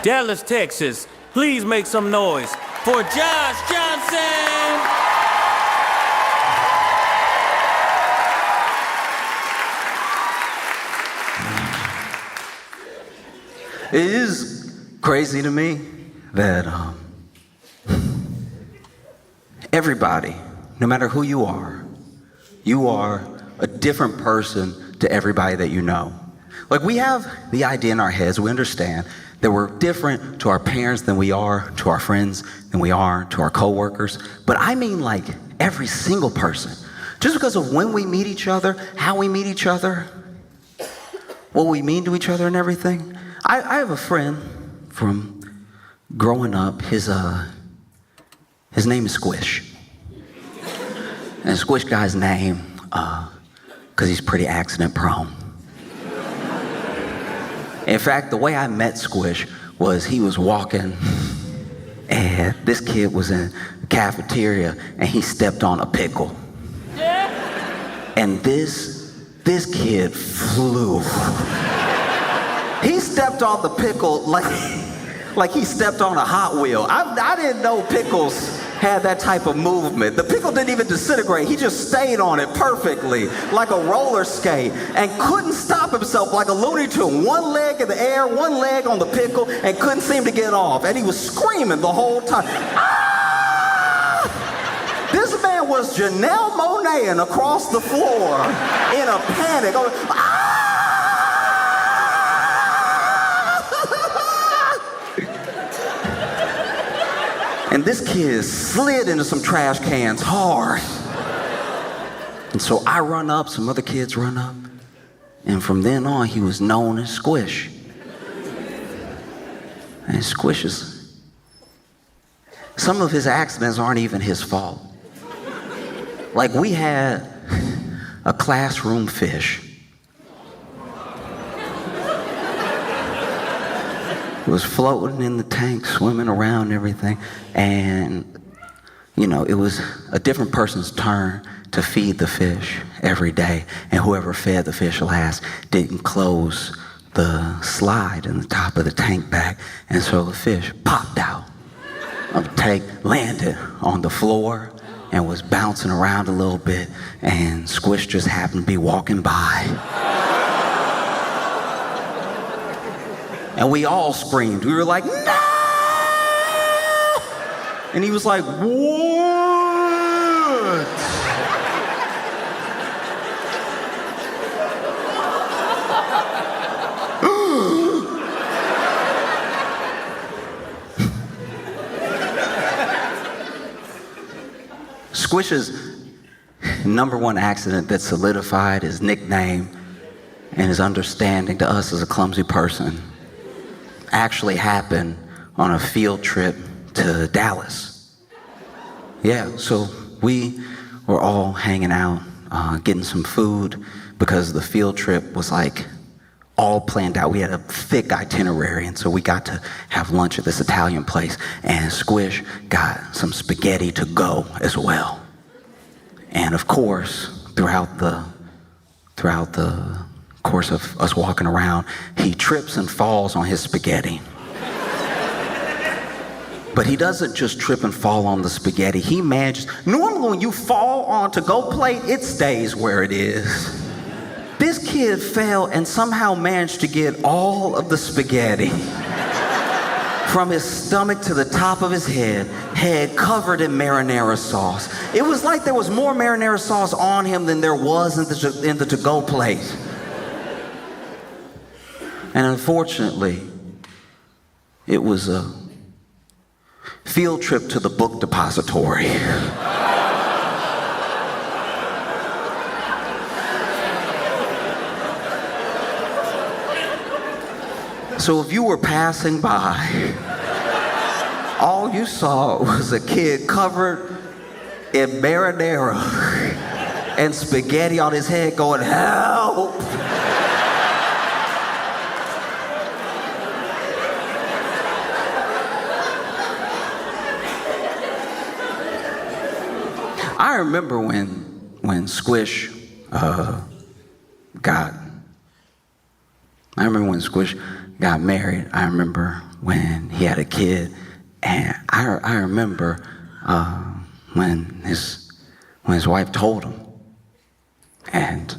Dallas, Texas, please make some noise for Josh Johnson! It is crazy to me that everybody, no matter who you are a different person to everybody that you know. Like, we have the idea in our heads, we understand that we're different to our parents than we are to our friends, than we are to our coworkers. But I mean, like, every single person. Just because of when we meet each other, how we meet each other, what we mean to each other and everything. I have a friend from growing up. His name is Squish. And Squish guy's name, because he's pretty accident prone. In fact, the way I met Squish was he was walking, and this kid was in the cafeteria, and he stepped on a pickle. And this kid flew. He stepped on the pickle like he stepped on a Hot Wheel. I didn't know pickles had that type of movement. The pickle didn't even disintegrate. He just stayed on it perfectly, like a roller skate, and couldn't stop himself like a Looney Tune. One leg in the air, one leg on the pickle, and couldn't seem to get off. And he was screaming the whole time. Ah! This man was Janelle Monáeing across the floor in a panic. Ah! And this kid slid into some trash cans hard. And so I run up, some other kids run up, and from then on, he was known as Squish. And Squish some of his accidents aren't even his fault. Like, we had a classroom fish. It was floating in the tank, swimming around and everything. And, it was a different person's turn to feed the fish every day. And whoever fed the fish last didn't close the slide in the top of the tank back. And so the fish popped out of the tank, landed on the floor, and was bouncing around a little bit. And Squish just happened to be walking by. And we all screamed. We were like, no! And he was like, what? Squish's number one accident that solidified his nickname and his understanding to us as a clumsy person actually happened on a field trip to Dallas. Yeah, so we were all hanging out, getting some food, because the field trip was like all planned out. We had a thick itinerary, and so we got to have lunch at this Italian place, and Squish got some spaghetti to go as well. And of course, throughout the course of us walking around, he trips and falls on his spaghetti. But he doesn't just trip and fall on the spaghetti. He manages. Normally when you fall on to-go plate, it stays where it is. This kid fell and somehow managed to get all of the spaghetti from his stomach to the top of his head covered in marinara sauce. It was like there was more marinara sauce on him than there was in the to-go plate. And unfortunately, it was a field trip to the book depository. So if you were passing by, all you saw was a kid covered in marinara and spaghetti on his head going, help! I remember when Squish got married. I remember when he had a kid, and I remember when his wife told him, and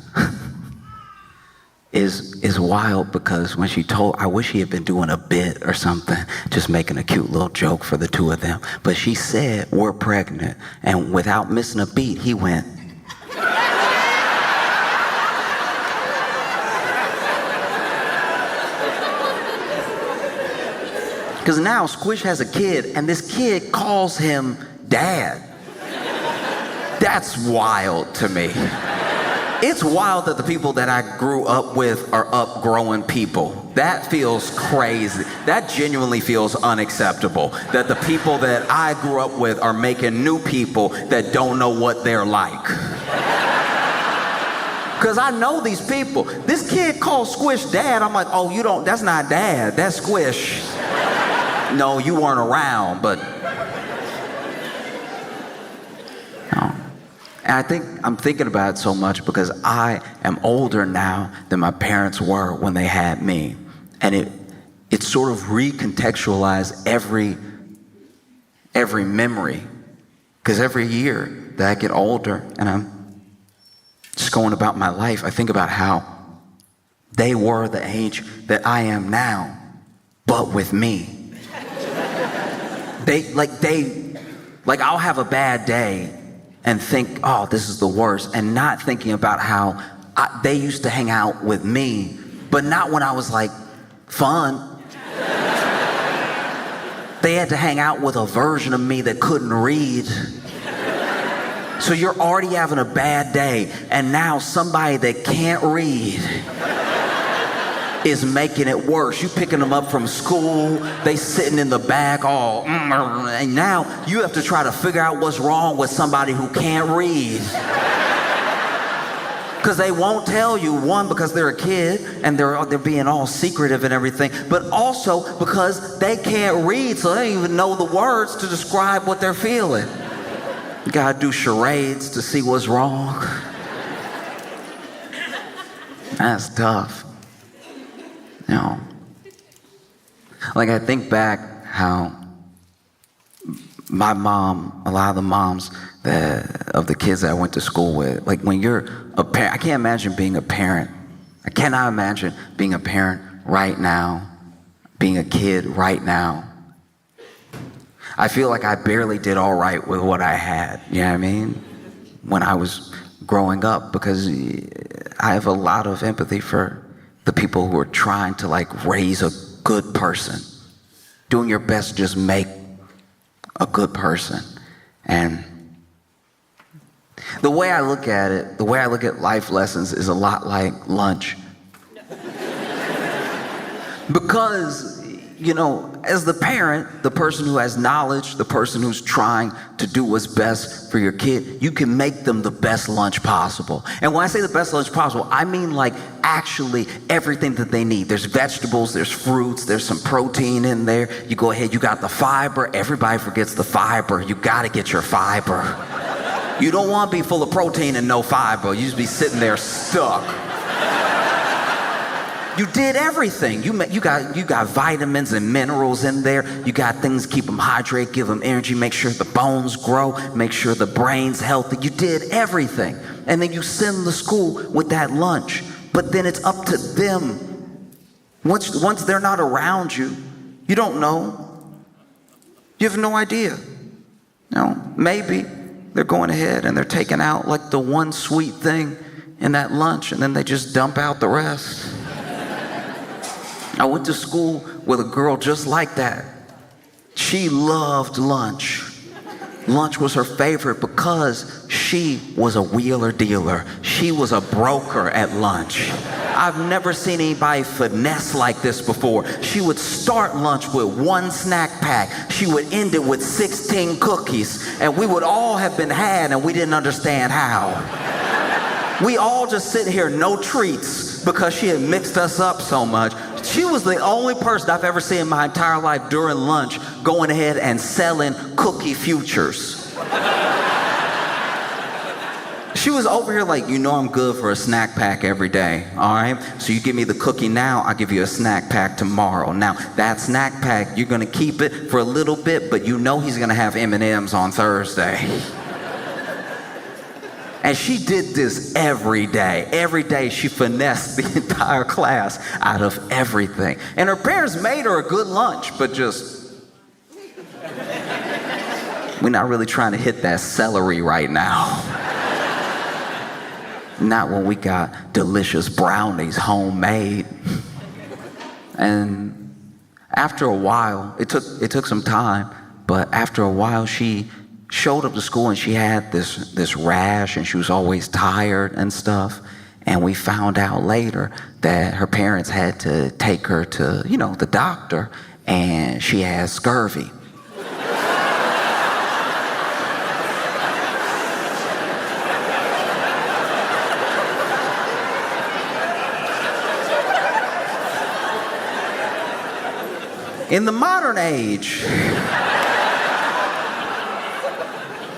is wild because when she told, I wish he had been doing a bit or something, just making a cute little joke for the two of them. But she said, we're pregnant. And without missing a beat, he went. Because now Squish has a kid, and this kid calls him Dad. That's wild to me. It's wild that the people that I grew up with are upgrowing people. That feels crazy. That genuinely feels unacceptable. That the people that I grew up with are making new people that don't know what they're like. Because I know these people. This kid calls Squish Dad. I'm like, oh, you don't, that's not Dad, that's Squish. No, you weren't around, but. No. And I'm thinking about it so much because I am older now than my parents were when they had me. And it sort of recontextualized every memory. Because every year that I get older and I'm just going about my life, I think about how they were the age that I am now, but with me. I'll have a bad day and think, oh, this is the worst, and not thinking about how they used to hang out with me, but not when I was like fun. They had to hang out with a version of me that couldn't read. So you're already having a bad day, and now somebody that can't read is making it worse. You picking them up from school, they sitting in the back all, and now you have to try to figure out what's wrong with somebody who can't read. Because they won't tell you, one, because they're a kid and they're being all secretive and everything, but also because they can't read, so they don't even know the words to describe what they're feeling. You gotta do charades to see what's wrong. That's tough. You know, like I think back how my mom, a lot of the moms of the kids that I went to school with, like when you're a parent, I can't imagine being a parent. I cannot imagine being a parent right now, being a kid right now. I feel like I barely did all right with what I had, you know what I mean? When I was growing up, because I have a lot of empathy for the people who are trying to like raise a good person, doing your best to just make a good person. And the way I look at it, the way I look at life lessons is a lot like lunch. Because, you know, as the parent, the person who has knowledge, the person who's trying to do what's best for your kid, you can make them the best lunch possible. And when I say the best lunch possible, I mean like actually everything that they need. There's vegetables, there's fruits, there's some protein in there. You go ahead, you got the fiber. Everybody forgets the fiber. You got to get your fiber. You don't want to be full of protein and no fiber. You just be sitting there stuck. You did everything. You got vitamins and minerals in there. You got things to keep them hydrated, give them energy, make sure the bones grow, make sure the brain's healthy. You did everything. And then you send them to school with that lunch. But then it's up to them. Once they're not around you, you don't know. You have no idea. You know, maybe they're going ahead and they're taking out like the one sweet thing in that lunch, and then they just dump out the rest. I went to school with a girl just like that. She loved lunch. Lunch was her favorite because she was a wheeler dealer. She was a broker at lunch. I've never seen anybody finesse like this before. She would start lunch with one snack pack. She would end it with 16 cookies. And we would all have been had and we didn't understand how. We all just sit here, no treats, because she had mixed us up so much. She was the only person I've ever seen in my entire life during lunch going ahead and selling cookie futures. She was over here like, you know I'm good for a snack pack every day, all right? So you give me the cookie now, I'll give you a snack pack tomorrow. Now, that snack pack, you're gonna keep it for a little bit, but you know he's gonna have M&Ms on Thursday. And she did this every day. Every day she finessed the entire class out of everything. And her parents made her a good lunch, but just, we're not really trying to hit that celery right now. Not when we got delicious brownies homemade. And after a while, it took some time, but after a while she showed up to school and she had this rash and she was always tired and stuff. And we found out later that her parents had to take her to, the doctor, and she had scurvy. In the modern age,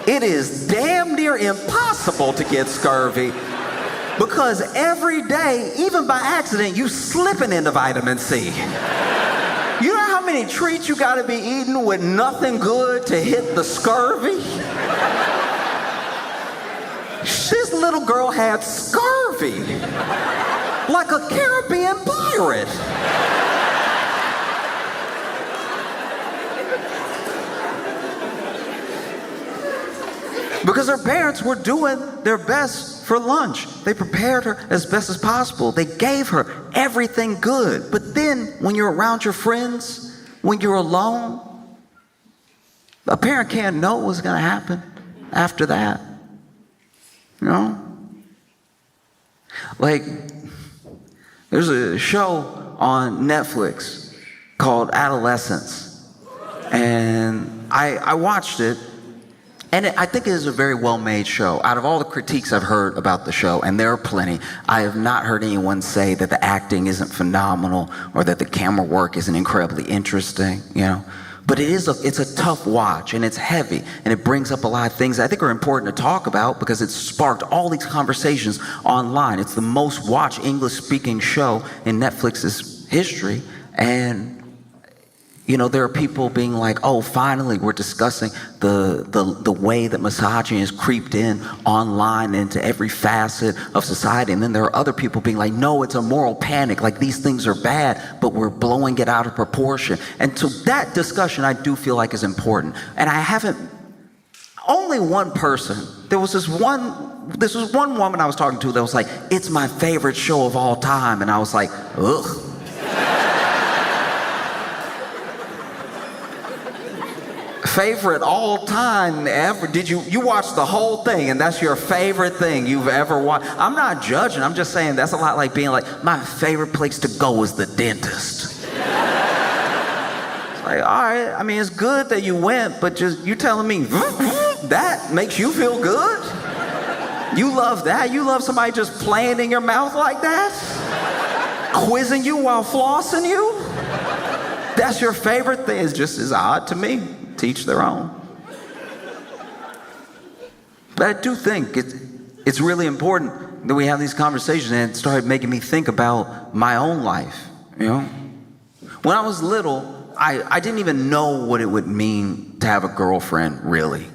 it is damn near impossible to get scurvy because every day, even by accident, you slipping into vitamin C. You know how many treats you gotta be eating with nothing good to hit the scurvy? This little girl had scurvy, like a Caribbean pirate. Because her parents were doing their best for lunch. They prepared her as best as possible. They gave her everything good. But then when you're around your friends, when you're alone, a parent can't know what's going to happen after that. Like, there's a show on Netflix called Adolescence. And I watched it. And I think it is a very well-made show. Out of all the critiques I've heard about the show, and there are plenty, I have not heard anyone say that the acting isn't phenomenal or that the camera work isn't incredibly interesting, But it's a tough watch, and it's heavy, and it brings up a lot of things I think are important to talk about because it's sparked all these conversations online. It's the most watched English-speaking show in Netflix's history, and there are people being like, oh, finally we're discussing the way that misogyny has creeped in online into every facet of society. And then there are other people being like, no, it's a moral panic. Like, these things are bad, but we're blowing it out of proportion. And so that discussion I do feel like is important. And only one person, this was one woman I was talking to that was like, it's my favorite show of all time. And I was like, ugh. Favorite all time ever? Did you watch the whole thing and that's your favorite thing you've ever watched? I'm not judging, I'm just saying that's a lot like being like, my favorite place to go is the dentist. It's like, all right, it's good that you went, but just you telling me that makes you feel good? You love that? You love somebody just playing in your mouth like that? Quizzing you while flossing you? That's your favorite thing? It's just as odd to me. Teach their own. But I do think it's really important that we have these conversations, and it started making me think about my own life. When I was little, I didn't even know what it would mean to have a girlfriend, really.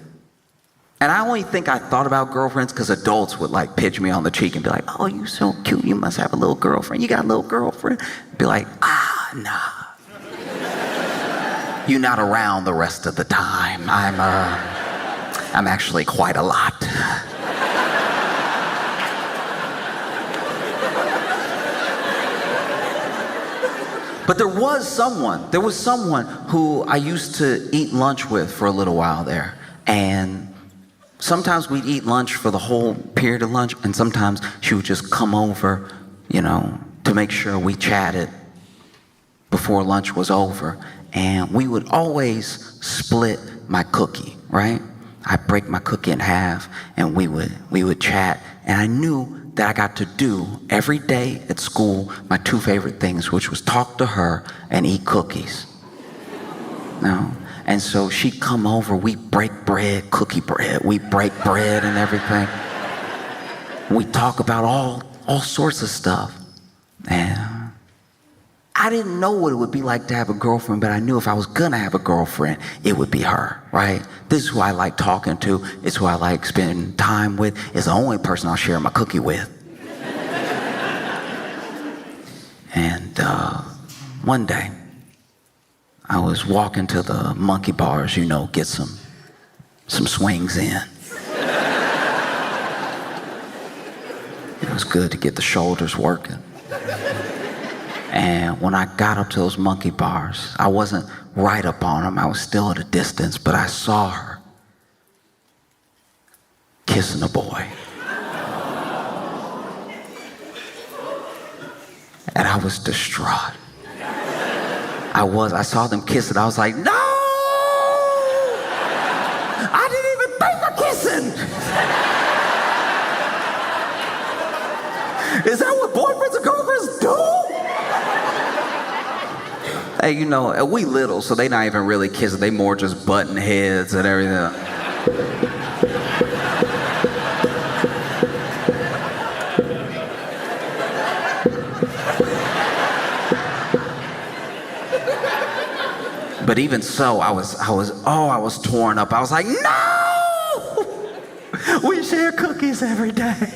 And I only think I thought about girlfriends because adults would like pitch me on the cheek and be like, oh, you so cute, you must have a little girlfriend. You got a little girlfriend? Be like, nah. You're not around the rest of the time. I'm actually quite a lot. But there was someone who I used to eat lunch with for a little while there. And sometimes we'd eat lunch for the whole period of lunch, and sometimes she would just come over, to make sure we chatted before lunch was over. And we would always split my cookie, right? I'd break my cookie in half and we would chat. And I knew that I got to do every day at school my two favorite things, which was talk to her and eat cookies. And so she'd come over, we break bread, cookie bread, we break bread and everything. We talk about all sorts of stuff. And I didn't know what it would be like to have a girlfriend, but I knew if I was gonna have a girlfriend, it would be her, right? This is who I like talking to. It's who I like spending time with. It's the only person I'll share my cookie with. And one day, I was walking to the monkey bars, get some swings in. It was good to get the shoulders working. And when I got up to those monkey bars, I wasn't right up on them. I was still at a distance, but I saw her kissing a boy. And I was distraught. I saw them kiss it. I was like, no! I didn't even think of kissing! Is that what boyfriends and girlfriends do? Hey, we little, so they not even really kissing. They more just butting heads and everything. But even so, I was torn up. I was like, no! We share cookies every day.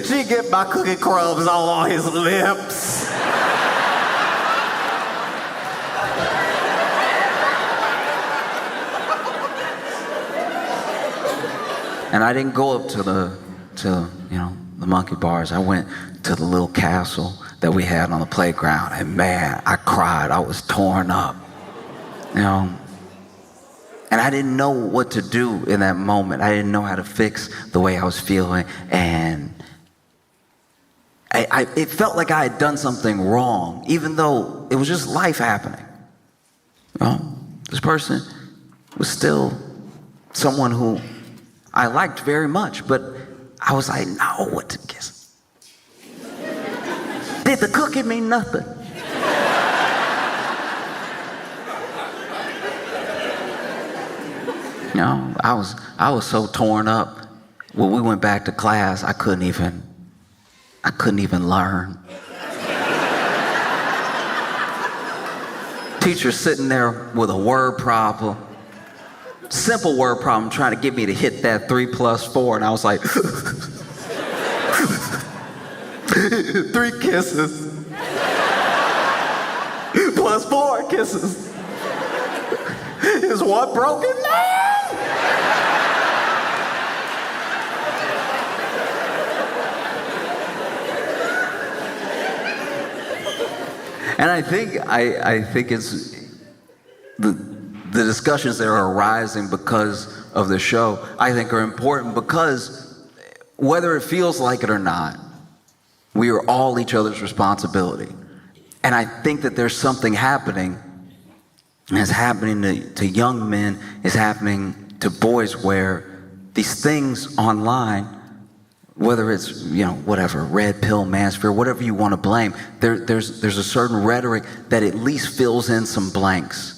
She get my cookie crumbs all on his lips. And I didn't go up to the monkey bars. I went to the little castle that we had on the playground, and man, I cried. I was torn up, And I didn't know what to do in that moment. I didn't know how to fix the way I was feeling, and it felt like I had done something wrong, even though it was just life happening. This person was still someone who I liked very much, but I was like, no, what to kiss? Did the cookie mean nothing? I was so torn up. When we went back to class, I couldn't even learn. Teacher sitting there with a word problem. Simple word problem, trying to get me to hit that 3 + 4, and I was like, 3 kisses plus 4 kisses is one broken man. And I think it's the discussions that are arising because of the show, I think are important because whether it feels like it or not, we are all each other's responsibility. And I think that there's something happening, and it's happening to young men, it's happening to boys, where these things online, whether it's, whatever, red pill, manosphere, whatever you want to blame, there's a certain rhetoric that at least fills in some blanks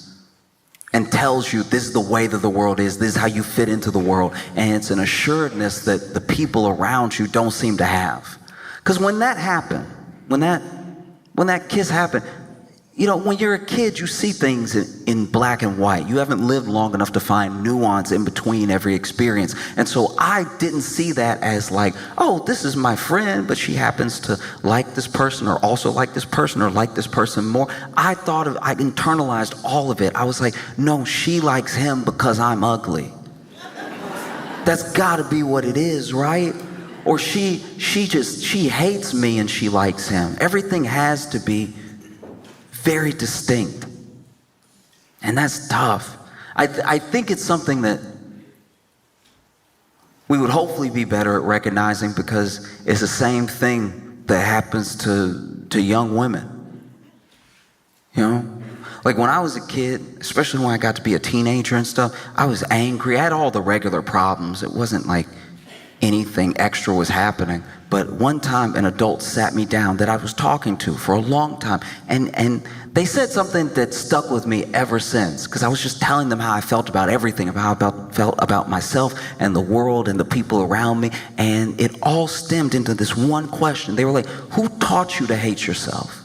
and tells you this is the way that the world is, this is how you fit into the world. And it's an assuredness that the people around you don't seem to have. Because when that happened, when that kiss happened, when you're a kid, you see things in black and white. You haven't lived long enough to find nuance in between every experience. And so I didn't see that as like, oh, this is my friend, but she happens to like this person or also like this person or like this person more. I internalized all of it. I was like, no, she likes him because I'm ugly. That's gotta be what it is, right? Or she hates me and she likes him. Everything has to be very distinct. And that's tough. I think it's something that we would hopefully be better at recognizing, because it's the same thing that happens to young women. Like when I was a kid, especially when I got to be a teenager and stuff, I was angry. I had all the regular problems. It wasn't like, anything extra was happening. But one time an adult sat me down that I was talking to for a long time, and they said something that stuck with me ever since, because I was just telling them how I felt about everything, about how I felt about myself and the world and the people around me, and it all stemmed into this one question. They were like, who taught you to hate yourself?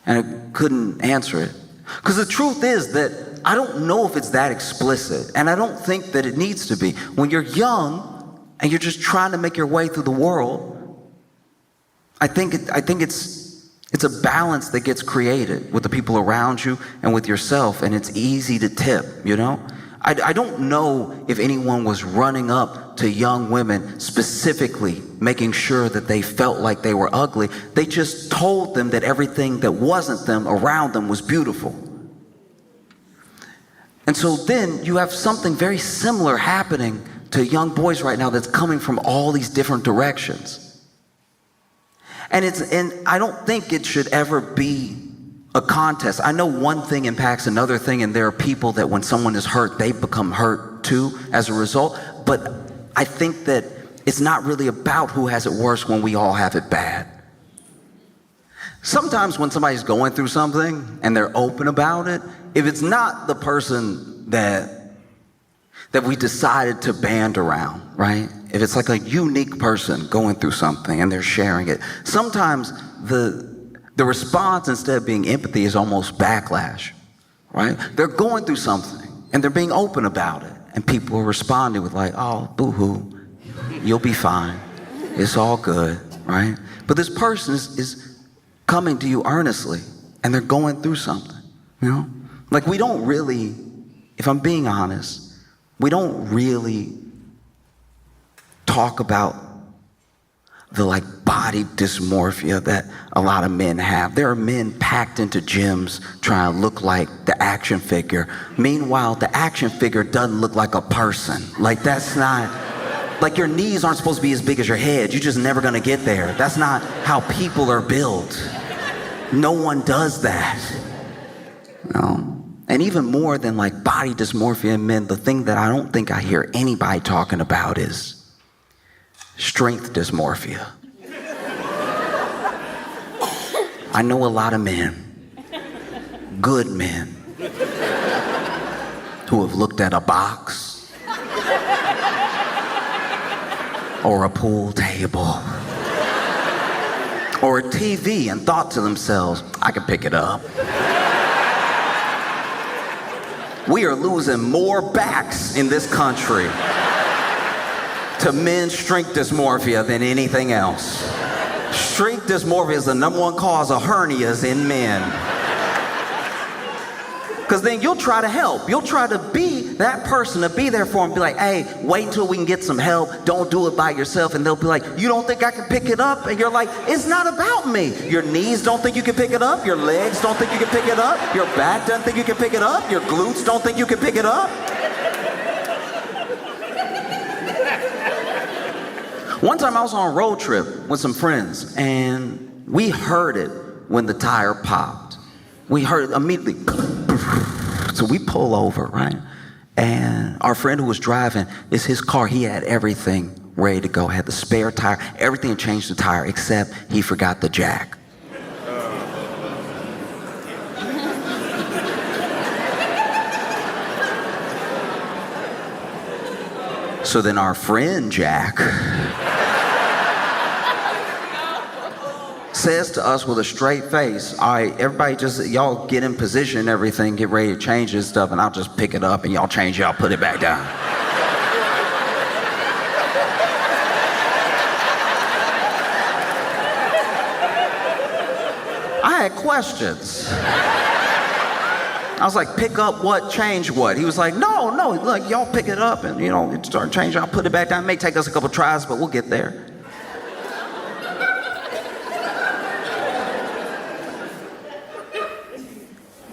And I couldn't answer it. Because the truth is that I don't know if it's that explicit, and I don't think that it needs to be. When you're young and you're just trying to make your way through the world, I think it's a balance that gets created with the people around you and with yourself, and it's easy to tip, you know? I don't know if anyone was running up to young women specifically making sure that they felt like they were ugly. They just told them that everything that wasn't them around them was beautiful. And so then you have something very similar happening to young boys right now that's coming from all these different directions. And I don't think it should ever be a contest. I know one thing impacts another thing, and there are people that when someone is hurt, they become hurt too as a result. But I think that it's not really about who has it worse when we all have it bad. Sometimes when somebody's going through something and they're open about it, if it's not the person that we decided to band around, right? If it's like a unique person going through something and they're sharing it, sometimes the response, instead of being empathy, is almost backlash, right? They're going through something and they're being open about it, and people are responding with like, oh, boo-hoo, you'll be fine. It's all good, right? But this person is coming to you earnestly, and they're going through something, you know? Like, we don't really, if I'm being honest, we don't really talk about the like body dysmorphia that a lot of men have. There are men packed into gyms trying to look like the action figure. Meanwhile, the action figure doesn't look like a person. Like, that's not, like, your knees aren't supposed to be as big as your head. You're just never gonna get there. That's not how people are built. No one does that. No. And even more than like body dysmorphia in men, the thing that I don't think I hear anybody talking about is strength dysmorphia. I know a lot of men, good men, who have looked at a box or a pool table or a TV and thought to themselves, I can pick it up. We are losing more backs in this country to men's strength dysmorphia than anything else. Strength dysmorphia is the number one cause of hernias in men. Because then you'll try to help. You'll try to be that person, to be there for them. Be like, hey, wait until we can get some help. Don't do it by yourself. And they'll be like, you don't think I can pick it up? And you're like, it's not about me. Your knees don't think you can pick it up. Your legs don't think you can pick it up. Your back doesn't think you can pick it up. Your glutes don't think you can pick it up. One time I was on a road trip with some friends, and we heard it when the tire popped. We heard it immediately. So we pull over, right? And our friend who was driving, it's his car. He had everything ready to go. Had the spare tire, everything to change the tire, except he forgot the jack. So then our friend Jack says to us with a straight face, all right, everybody just, y'all get in position and everything, get ready to change this stuff, and I'll just pick it up and y'all change it, I'll put it back down. I had questions. I was like, pick up what, change what? He was like, no, look, y'all pick it up and, you know, start changing, I'll put it back down. It may take us a couple tries, but we'll get there.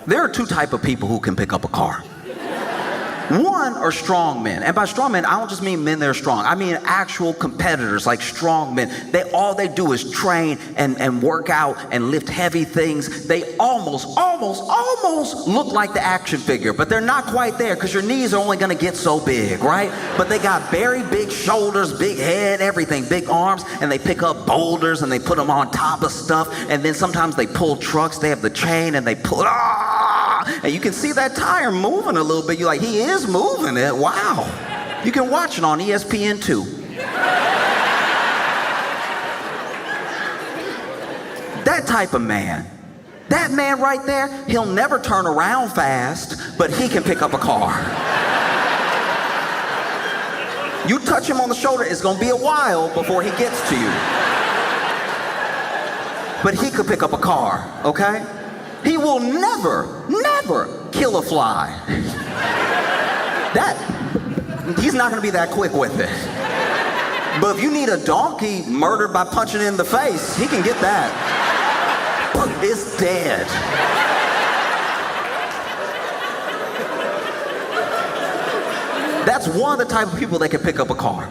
There are two types of people who can pick up a car. One are strong men. And by strong men, I don't just mean men that are strong. I mean actual competitors, like strong men. All they do is train and work out and lift heavy things. They almost look like the action figure, but they're not quite there because your knees are only going to get so big, right? But they got very big shoulders, big head, everything, big arms, and they pick up boulders and they put them on top of stuff. And then sometimes they pull trucks. They have the chain and they pull, and you can see that tire moving a little bit. You're like, he is moving it. Wow. You can watch it on ESPN2. That type of man. That man right there, he'll never turn around fast, but he can pick up a car. You touch him on the shoulder, it's going to be a while before he gets to you. But he could pick up a car, okay? He will never kill a fly. He's not gonna be that quick with it. But if you need a donkey murdered by punching it in the face, he can get that. It's dead. That's one of the type of people that can pick up a car.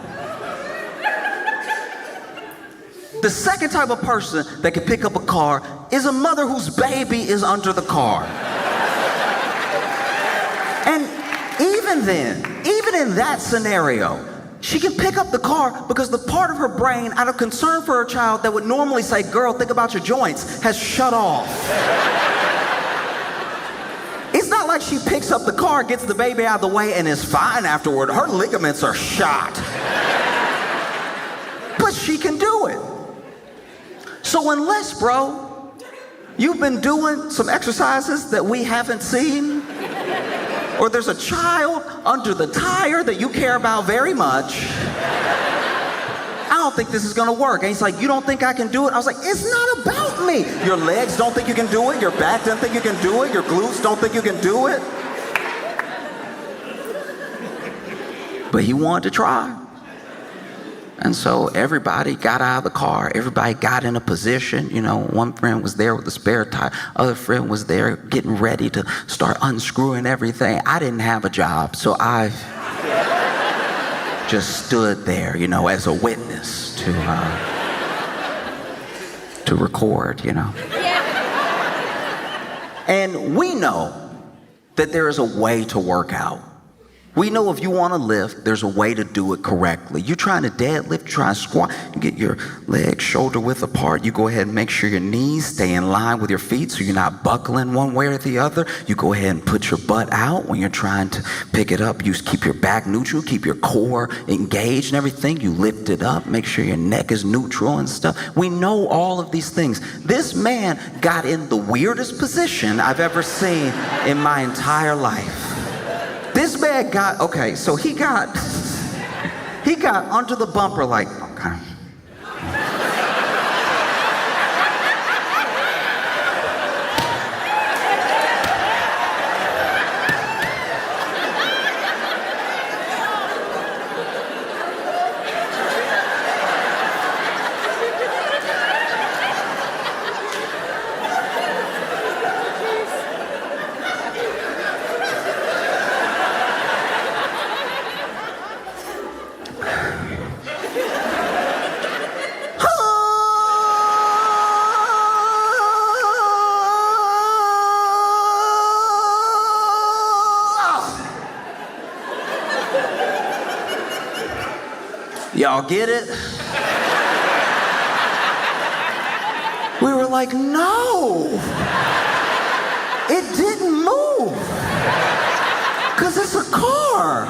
The second type of person that can pick up a car is a mother whose baby is under the car. And even in that scenario, she can pick up the car because the part of her brain, out of concern for her child, that would normally say, girl, think about your joints, has shut off. It's not like she picks up the car, gets the baby out of the way, and is fine afterward. Her ligaments are shot. But she can do it. So unless, bro, you've been doing some exercises that we haven't seen, or there's a child under the tire that you care about very much, I don't think this is gonna work. And he's like, you don't think I can do it? I was like, it's not about me. Your legs don't think you can do it. Your back doesn't think you can do it. Your glutes don't think you can do it. But he wanted to try. And so everybody got out of the car. Everybody got in a position. You know, one friend was there with the spare tire. Other friend was there getting ready to start unscrewing everything. I didn't have a job, so I just stood there, you know, as a witness to record, you know. And we know that there is a way to work out. We know if you want to lift, there's a way to do it correctly. You're trying to deadlift, you're trying to squat, you get your legs shoulder width apart. You go ahead and make sure your knees stay in line with your feet so you're not buckling one way or the other. You go ahead and put your butt out when you're trying to pick it up. You keep your back neutral, keep your core engaged and everything. You lift it up, make sure your neck is neutral and stuff. We know all of these things. This man got in the weirdest position I've ever seen in my entire life. This man got, okay, so he got under the bumper like, okay. Y'all get it? We were like, no, it didn't move, because it's a car.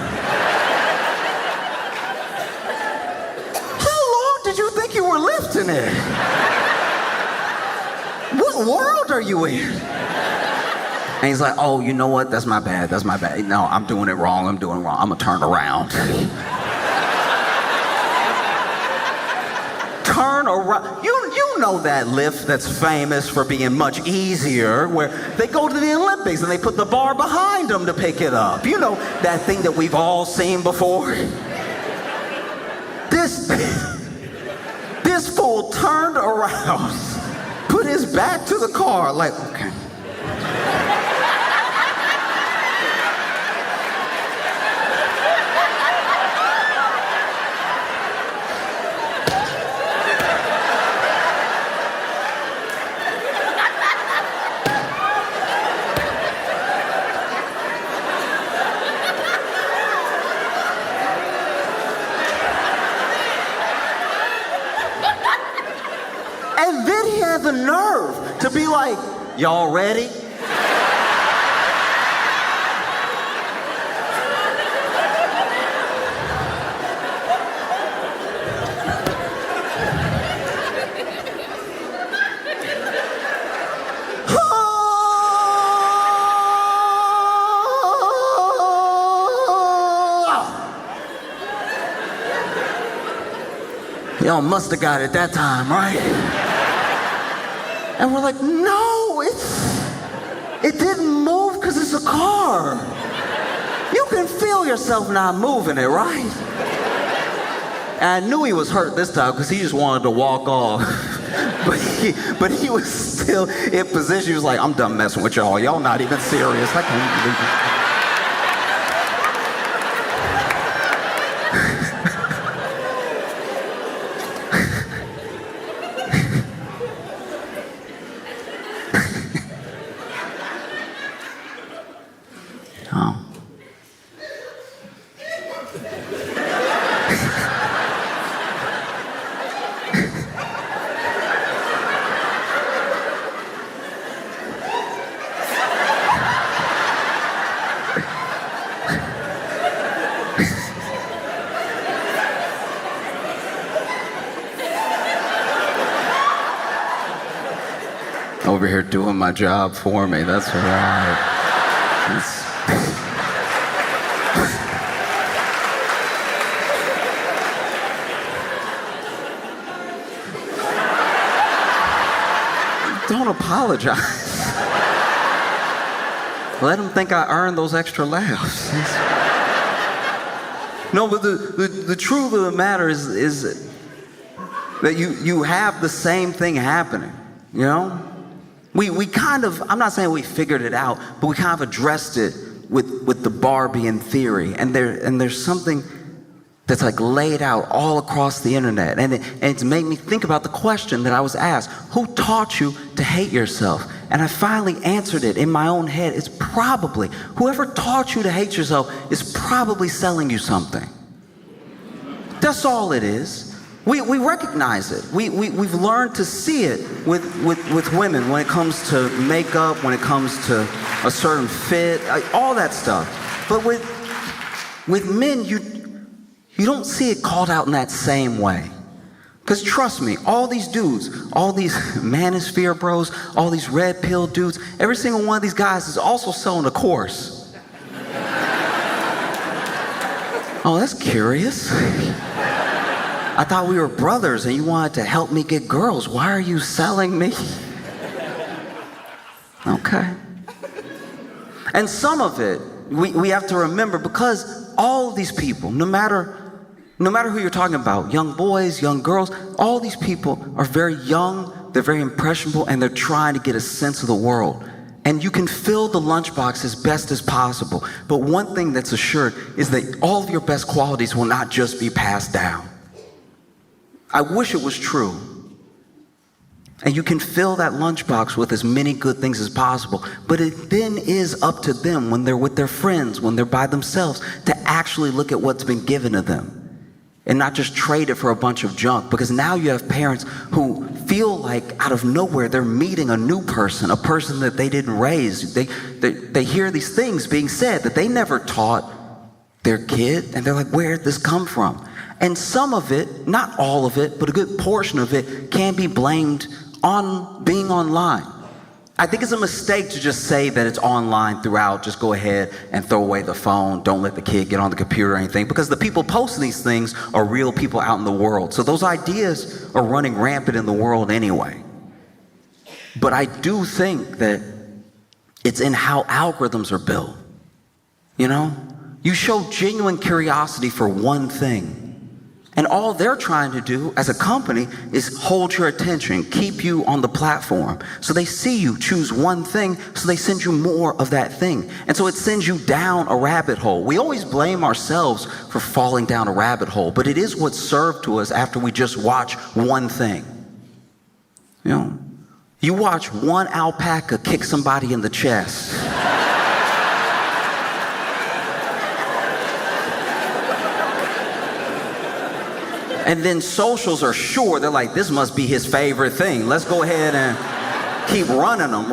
How long did you think you were lifting it? What world are you in? And he's like, oh, you know what? That's my bad. That's my bad. No, I'm doing it wrong. I'm doing it wrong. I'm going to turn around. Turn around. You know that lift that's famous for being much easier, where they go to the Olympics and they put the bar behind them to pick it up. You know that thing that we've all seen before? This fool turned around, put his back to the car, like, okay. the nerve to be like, y'all ready? Y'all must have got it that time, right? And we're like, no, it didn't move because it's a car. You can feel yourself not moving it, right? And I knew he was hurt this time because he just wanted to walk off. but he was still in position. He was like, I'm done messing with y'all. Y'all not even serious. I can't believe it. Over here doing my job for me. That's right. Don't apologize. Let them think I earned those extra laughs. No, but the truth of the matter is that you have the same thing happening, you know? We kind of, I'm not saying we figured it out, but we kind of addressed it with the Barbie in theory. And there's something that's like laid out all across the internet. And it's made me think about the question that I was asked: who taught you to hate yourself? And I finally answered it in my own head. It's probably, whoever taught you to hate yourself is probably selling you something. That's all it is. We recognize it. We've learned to see it with women when it comes to makeup, when it comes to a certain fit, all that stuff. But with men, you don't see it called out in that same way. Because trust me, all these dudes, all these manosphere bros, all these red pill dudes, every single one of these guys is also selling a course. Oh, that's curious. I thought we were brothers and you wanted to help me get girls. Why are you selling me? Okay. And some of it, we have to remember, because all of these people, no matter who you're talking about, young boys, young girls, all these people are very young, they're very impressionable, and they're trying to get a sense of the world. And you can fill the lunchbox as best as possible. But one thing that's assured is that all of your best qualities will not just be passed down. I wish it was true. And you can fill that lunchbox with as many good things as possible. But it then is up to them, when they're with their friends, when they're by themselves, to actually look at what's been given to them and not just trade it for a bunch of junk. Because now you have parents who feel like out of nowhere they're meeting a new person, a person that they didn't raise. They hear these things being said that they never taught their kid, and they're like, where did this come from? And some of it, not all of it, but a good portion of it can be blamed on being online. I think it's a mistake to just say that it's online throughout. Just go ahead and throw away the phone. Don't let the kid get on the computer or anything, because the people posting these things are real people out in the world. So those ideas are running rampant in the world anyway. But I do think that it's in how algorithms are built. You know? You show genuine curiosity for one thing, and all they're trying to do as a company is hold your attention, keep you on the platform. So they see you choose one thing, so they send you more of that thing. And so it sends you down a rabbit hole. We always blame ourselves for falling down a rabbit hole, but it is what's served to us after we just watch one thing. You know, you watch one alpaca kick somebody in the chest. And then socials are sure, they're like, this must be his favorite thing. Let's go ahead and keep running them.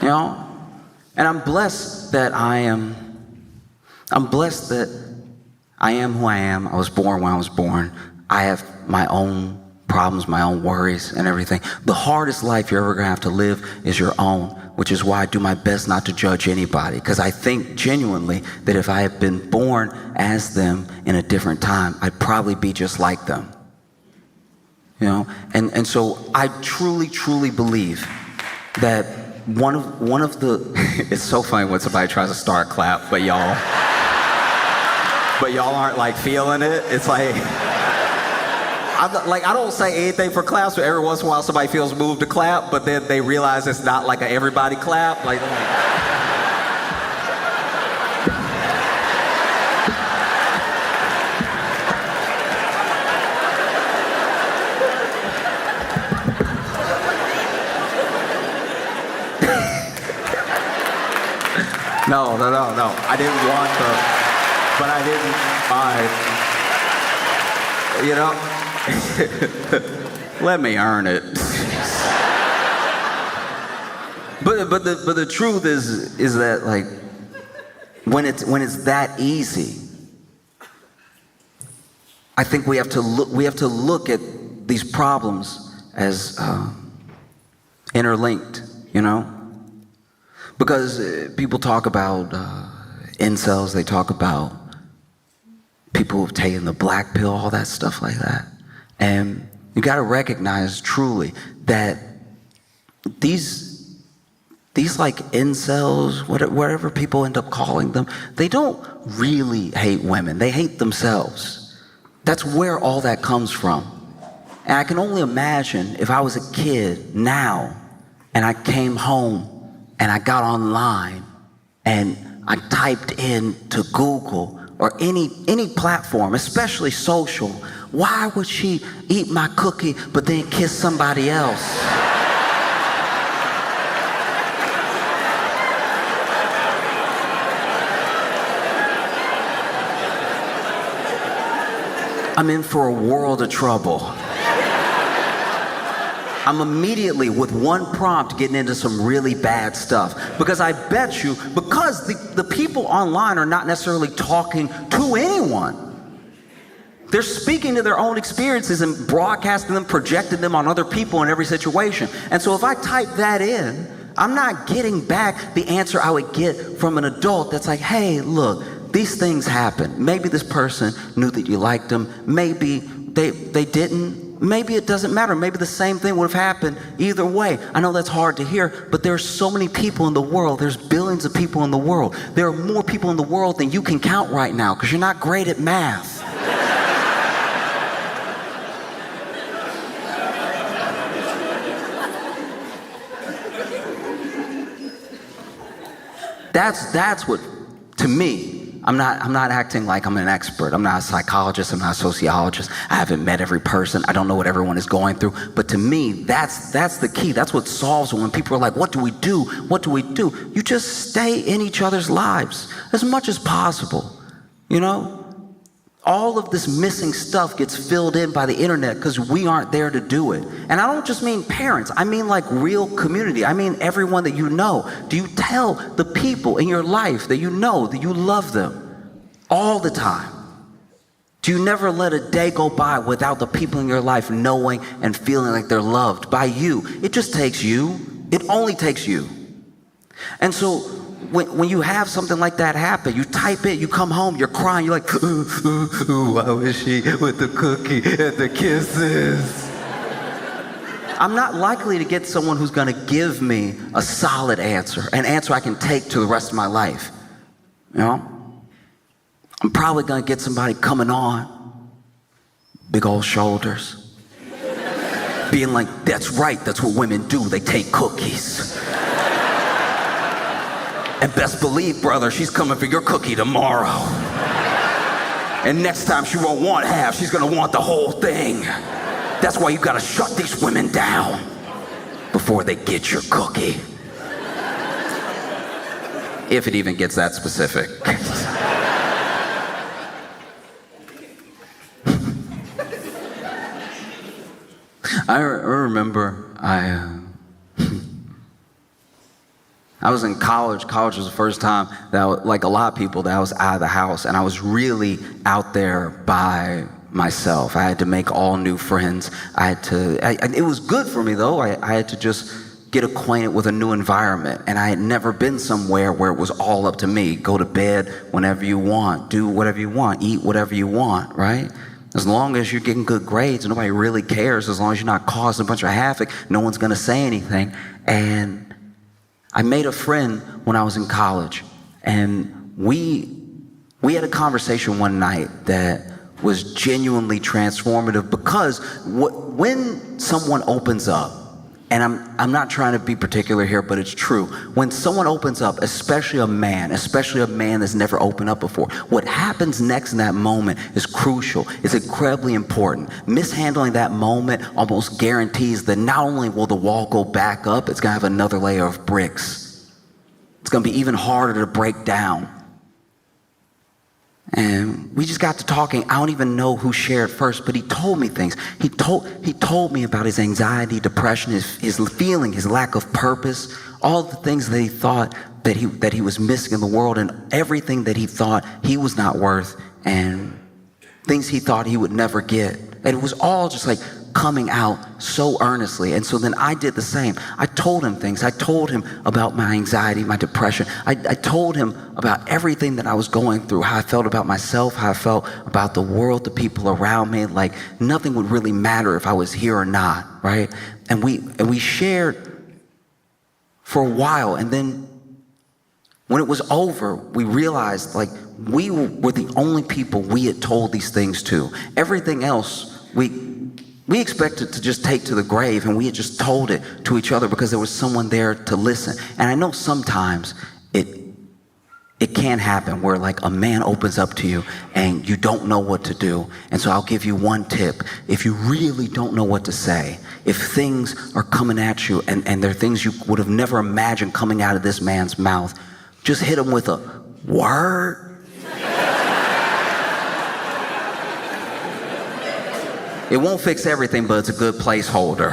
You know? And I'm blessed that I am who I am. I was born when I was born. I have my own problems, my own worries and everything. The hardest life you're ever gonna have to live is your own, which is why I do my best not to judge anybody, because I think genuinely that if I had been born as them in a different time, I'd probably be just like them. You know? And so I truly believe that one of the it's so funny when somebody tries to start a clap, but y'all aren't like feeling it. It's like I don't say anything for claps, but every once in a while somebody feels moved to clap, but then they realize it's not like a everybody clap. Like, No. I didn't want to, but I didn't. You know, let me earn it. but the truth is that, like, when it's that easy, I think we have to look at these problems as interlinked. You know. Because people talk about incels, they talk about people who've taken the black pill, all that stuff like that. And you gotta recognize truly that these like incels, whatever people end up calling them, they don't really hate women, they hate themselves. That's where all that comes from. And I can only imagine if I was a kid now and I came home and I got online and I typed into Google or any platform, especially social, why would she eat my cookie but then kiss somebody else? I'm in for a world of trouble. I'm immediately, with one prompt, getting into some really bad stuff. Because I bet you, because the people online are not necessarily talking to anyone. They're speaking to their own experiences and broadcasting them, projecting them on other people in every situation. And so if I type that in, I'm not getting back the answer I would get from an adult that's like, hey, look, these things happen. Maybe this person knew that you liked them. Maybe they didn't. Maybe it doesn't matter. Maybe the same thing would have happened either way. I know that's hard to hear, but there's so many people in the world. There's billions of people in the world. There are more people in the world than you can count right now because you're not great at math. That's what, to me, I'm not acting like I'm an expert. I'm not a psychologist. I'm not a sociologist. I haven't met every person. I don't know what everyone is going through. But to me, that's the key. That's what solves it when people are like, what do we do? What do we do? You just stay in each other's lives as much as possible. You know? All of this missing stuff gets filled in by the internet because we aren't there to do it. And I don't just mean parents. I mean like real community. I mean everyone that you know. Do you tell the people in your life that you know that you love them all the time? Do you never let a day go by without the people in your life knowing and feeling like they're loved by you? It just takes you. It only takes you. And so when you have something like that happen, you type it, you come home, you're crying, you're like, ooh, why was she with the cookie and the kisses? I'm not likely to get someone who's gonna give me a solid answer, an answer I can take to the rest of my life. You know? I'm probably gonna get somebody coming on, big old shoulders, being like, that's right, that's what women do, they take cookies. And best believe, brother, she's coming for your cookie tomorrow. And next time she won't want half, she's gonna want the whole thing. That's why you gotta shut these women down before they get your cookie. If it even gets that specific. I remember I was in college. College was the first time that, like a lot of people, that I was out of the house, and I was really out there by myself. I had to make all new friends. It was good for me though. I had to just get acquainted with a new environment, and I had never been somewhere where it was all up to me. Go to bed whenever you want, do whatever you want, eat whatever you want, right? As long as you're getting good grades, nobody really cares. As long as you're not causing a bunch of havoc, no one's gonna say anything. And I made a friend when I was in college, and we had a conversation one night that was genuinely transformative, because when someone opens up, and I'm not trying to be particular here, but it's true. When someone opens up, especially a man that's never opened up before, what happens next in that moment is crucial. It's incredibly important. Mishandling that moment almost guarantees that not only will the wall go back up, it's gonna have another layer of bricks. It's gonna be even harder to break down. And we just got to talking. I don't even know who shared first, but he told me things. He told me about his anxiety, depression, his feeling, his lack of purpose, all the things that he thought that he was missing in the world, and everything that he thought he was not worth, and things he thought he would never get. And it was all just like coming out so earnestly. And so then I did the same. I told him things. I told him about my anxiety, my depression. I told him about everything that I was going through, how I felt about myself, how I felt about the world, the people around me. Like nothing would really matter if I was here or not, right? And we shared for a while. And then when it was over, we realized like we were the only people we had told these things to. Everything else, we expected to just take to the grave, and we had just told it to each other because there was someone there to listen. And I know sometimes it can happen where like a man opens up to you and you don't know what to do. And so I'll give you one tip. If you really don't know what to say, if things are coming at you and they're things you would have never imagined coming out of this man's mouth, just hit him with a word. It won't fix everything, but it's a good placeholder.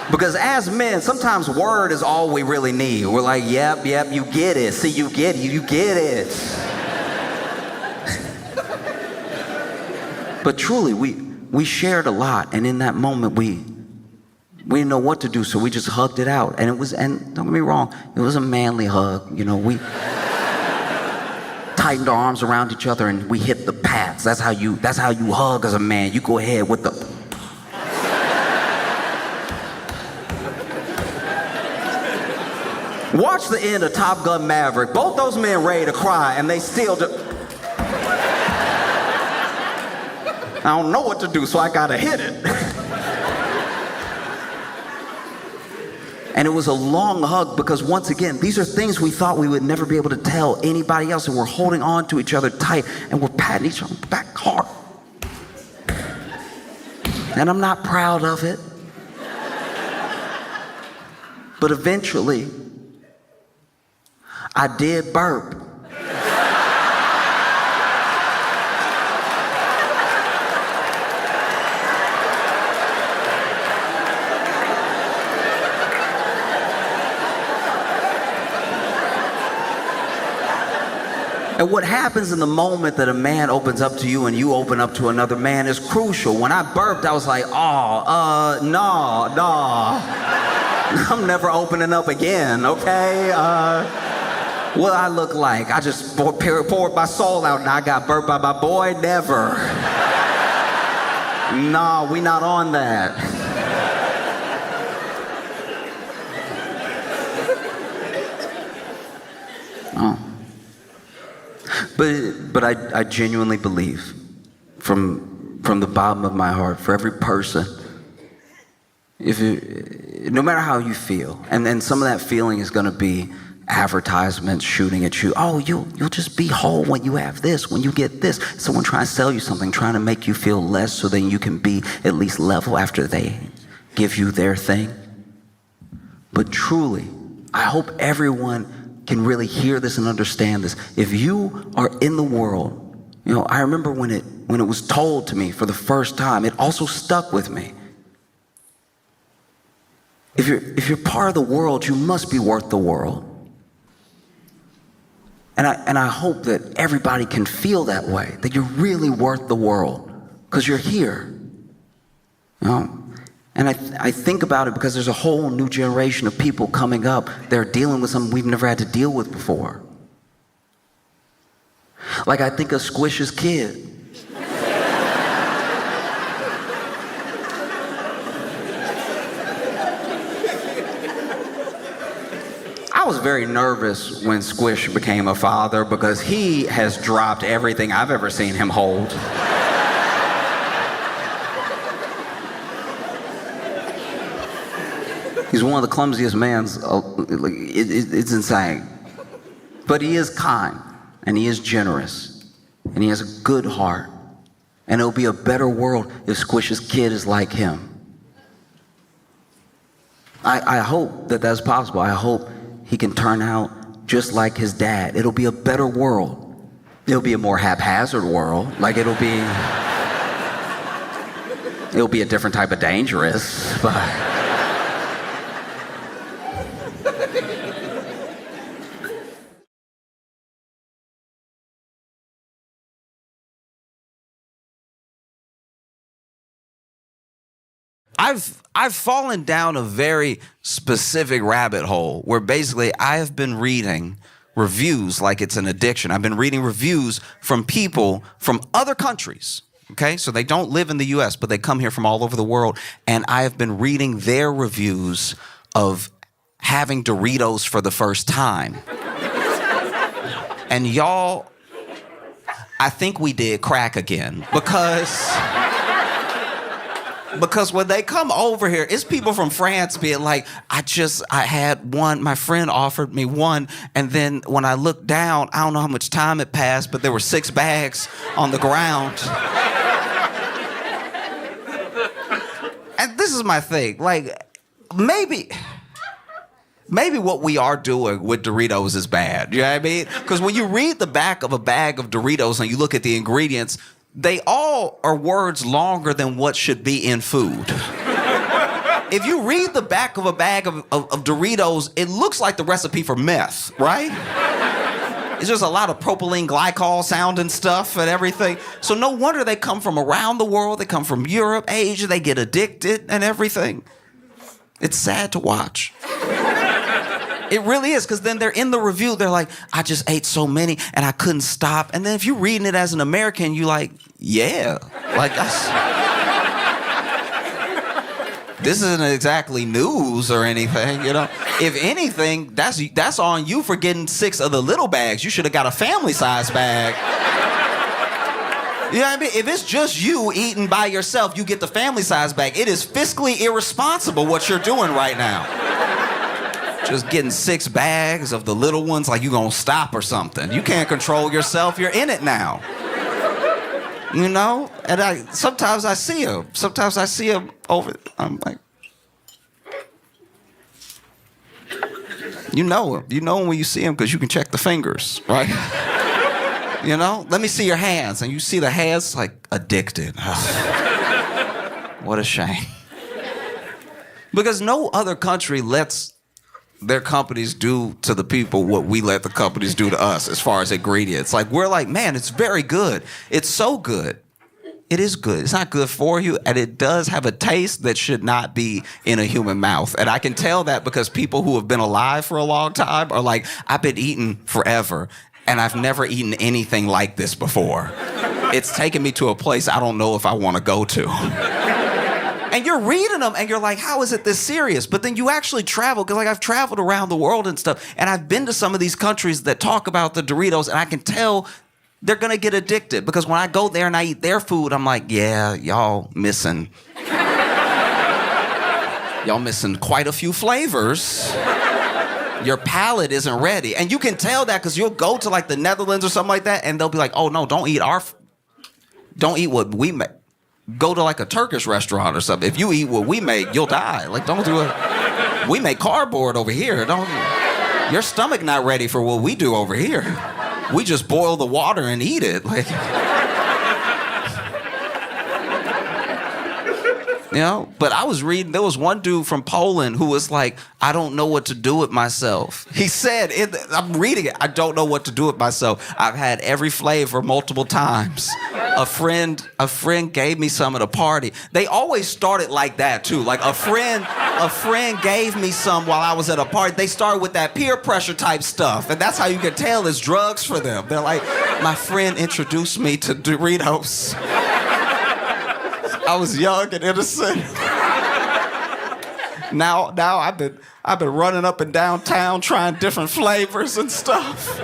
Because as men, sometimes word is all we really need. We're like, yep, you get it. See, you get it. But truly, we shared a lot, and in that moment, we didn't know what to do, so we just hugged it out. And don't get me wrong, it was a manly hug. You know, we tightened our arms around each other and we hit the pats. That's how you hug as a man. You go ahead with the. Watch the end of Top Gun Maverick. Both those men ready to cry, and they still I don't know what to do, so I gotta hit it. And it was a long hug because, once again, these are things we thought we would never be able to tell anybody else, and we're holding on to each other tight, and we're patting each other back hard. And I'm not proud of it. But eventually, I did burp. And what happens in the moment that a man opens up to you and you open up to another man is crucial. When I burped, I was like, nah. I'm never opening up again, okay? What I look like? I just poured my soul out and I got burped by my boy? Never. Nah, we not on that. Oh. But I genuinely believe from the bottom of my heart, for every person, no matter how you feel, and some of that feeling is going to be advertisements shooting at you. Oh, you'll just be whole when you have this, when you get this. Someone trying to sell you something, trying to make you feel less so then you can be at least level after they give you their thing. But truly, I hope everyone can really hear this and understand this. If you are in the world, I remember when when it was told to me for the first time, it also stuck with me. If you're part of the world, you must be worth the world. And I hope that everybody can feel that way, that you're really worth the world, because you're here. You know? And I think about it because there's a whole new generation of people coming up. They're dealing with something we've never had to deal with before. Like I think of Squish's kid. I was very nervous when Squish became a father because he has dropped everything I've ever seen him hold. He's one of the clumsiest mans. It's insane. But he is kind, and he is generous, and he has a good heart. And it'll be a better world if Squish's kid is like him. I hope that that's possible. I hope he can turn out just like his dad. It'll be a better world. It'll be a more haphazard world. Like it'll be a different type of dangerous, but... I've fallen down a very specific rabbit hole where basically I have been reading reviews like it's an addiction. I've been reading reviews from people from other countries, okay? So they don't live in the US, but they come here from all over the world. And I have been reading their reviews of having Doritos for the first time. And y'all, I think we did crack again because when they come over here, it's people from France being like, I had one, my friend offered me one, and then when I looked down, I don't know how much time had passed, but there were 6 bags on the ground. And this is my thing, like, maybe what we are doing with Doritos is bad, you know what I mean? Because when you read the back of a bag of Doritos and you look at the ingredients, they all are words longer than what should be in food. If you read the back of a bag of Doritos, it looks like the recipe for meth, right? It's just a lot of propylene glycol sounding stuff and everything. So no wonder they come from around the world. They come from Europe, Asia. They get addicted and everything. It's sad to watch. It really is, because then they're in the review, they're like, I just ate so many and I couldn't stop. And then if you're reading it as an American, you like, yeah. Like, this isn't exactly news or anything, you know? If anything, that's on you for getting 6 of the little bags. You should have got a family-size bag. You know what I mean? If it's just you eating by yourself, you get the family-size bag. It is fiscally irresponsible what you're doing right now. Just getting 6 bags of the little ones like you gonna stop or something. You can't control yourself. You're in it now. You know? And sometimes I see them. Sometimes I see them over. I'm like, you know him. You know him when you see him because you can check the fingers, right? You know? Let me see your hands. And you see the hands like addicted. What a shame. Because no other country lets their companies do to the people what we let the companies do to us as far as ingredients. Like, we're like, man, it's very good. It's so good. It is good. It's not good for you, and it does have a taste that should not be in a human mouth. And I can tell that because people who have been alive for a long time are like, I've been eating forever, and I've never eaten anything like this before. It's taken me to a place I don't know if I want to go to. And you're reading them and you're like, how is it this serious? But then you actually travel, because like I've traveled around the world and stuff, and I've been to some of these countries that talk about the Doritos, and I can tell they're gonna get addicted, because when I go there and I eat their food, I'm like, yeah, y'all missing quite a few flavors. Your palate isn't ready. And you can tell that because you'll go to like the Netherlands or something like that, and they'll be like, oh no, don't eat what we make. Go to like a Turkish restaurant or something. If you eat what we make, you'll die. Like, don't do it. We make cardboard over here. Your stomach not ready for what we do over here. We just boil the water and eat it. Like, You know, but I was reading, there was one dude from Poland who was like, I don't know what to do with myself. He said, I'm reading it, I don't know what to do with myself. I've had every flavor multiple times. A friend gave me some at a party. They always started like that too. Like a friend gave me some while I was at a party. They started with that peer pressure type stuff. And that's how you can tell it's drugs for them. They're like, my friend introduced me to Doritos. I was young and innocent. Now I've been running up and down town trying different flavors and stuff.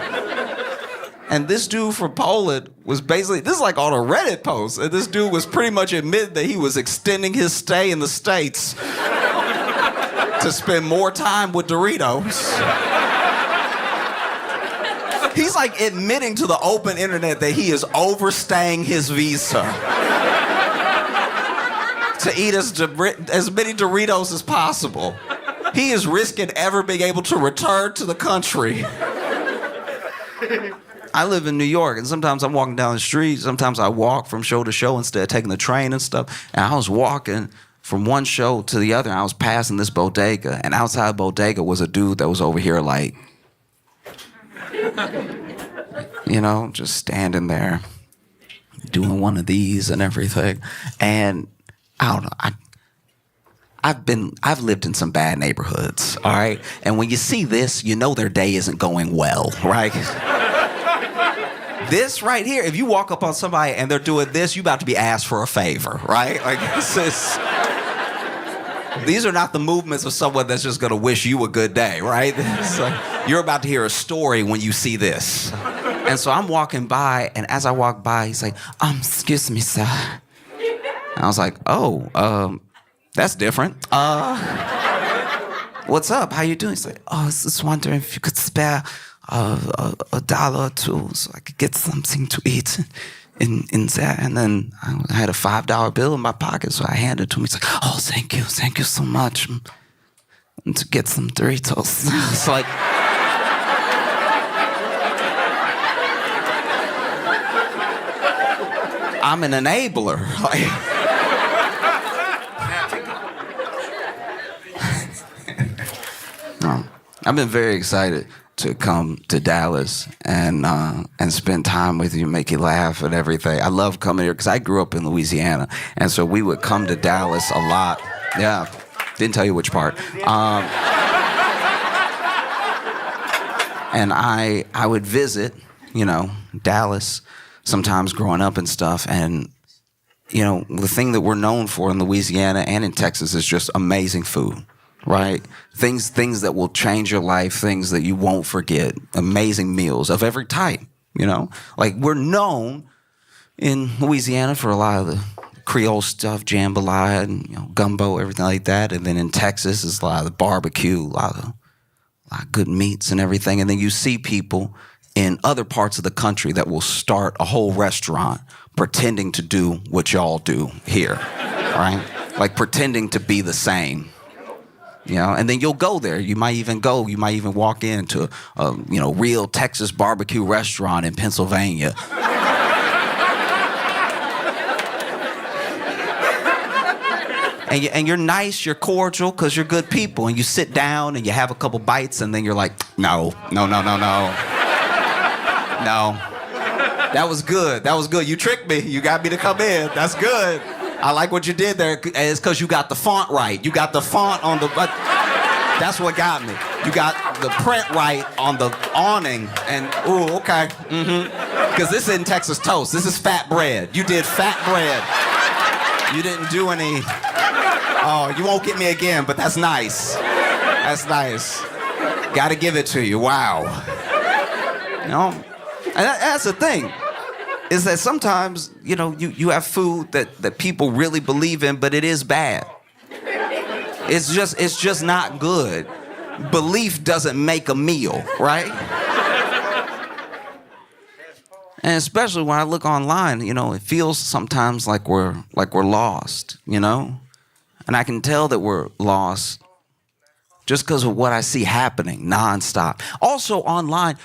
And this dude from Poland was basically, this is like on a Reddit post, and this dude was pretty much admitting that he was extending his stay in the States to spend more time with Doritos. He's like admitting to the open internet that he is overstaying his visa to eat as many Doritos as possible. He is risking ever being able to return to the country. I live in New York, and sometimes I'm walking down the street. Sometimes I walk from show to show instead of taking the train and stuff. And I was walking from one show to the other, and I was passing this bodega. And outside the bodega was a dude that was over here like, you know, just standing there, doing one of these and everything. And I don't know. I've lived in some bad neighborhoods, all right? And when you see this, you know their day isn't going well, right? This right here, if you walk up on somebody and they're doing this, you about to be asked for a favor, right? Like, these are not the movements of someone that's just gonna wish you a good day, right? Like, you're about to hear a story when you see this. And so I'm walking by, and as I walk by, he's like, excuse me, sir. And I was like, oh, that's different. What's up? How you doing? He's like, I was just wondering if you could spare a dollar or two so I could get something to eat in there. And then I had a $5 bill in my pocket, so I handed it to him. He's like, oh, thank you so much. And to get some Doritos. It's like, I'm an enabler. Like, I've been very excited to come to Dallas and spend time with you, make you laugh and everything. I love coming here because I grew up in Louisiana, and so we would come to Dallas a lot. Yeah, didn't tell you which part. And I would visit, you know, Dallas sometimes growing up and stuff, and you know, the thing that we're known for in Louisiana and in Texas is just amazing food. Right? Things that will change your life, things that you won't forget, amazing meals of every type, you know? Like, we're known in Louisiana for a lot of the Creole stuff, jambalaya and, you know, gumbo, everything like that. And then in Texas, it's a lot of the barbecue, a lot of good meats and everything. And then you see people in other parts of the country that will start a whole restaurant pretending to do what y'all do here, right? Like pretending to be the same. You know, and then you'll go there. You might even walk into a, you know, real Texas barbecue restaurant in Pennsylvania. And you're nice, you're cordial, because you're good people. And you sit down and you have a couple bites, and then you're like, no. No. That was good. You tricked me. You got me to come in. That's good. I like what you did there. It's because you got the font right. You got the font on the... That's what got me. You got the print right on the awning. And, ooh, okay. Because this isn't Texas toast. This is fat bread. You did fat bread. You didn't do any... Oh, you won't get me again, but that's nice. That's nice. Got to give it to you. Wow. You know? And that's the thing. Is that sometimes, you know, you have food that people really believe in, but it is bad. It's just not good. Belief doesn't make a meal, right? And especially when I look online, you know, it feels sometimes like we're lost, you know? And I can tell that we're lost just because of what I see happening nonstop. Also online,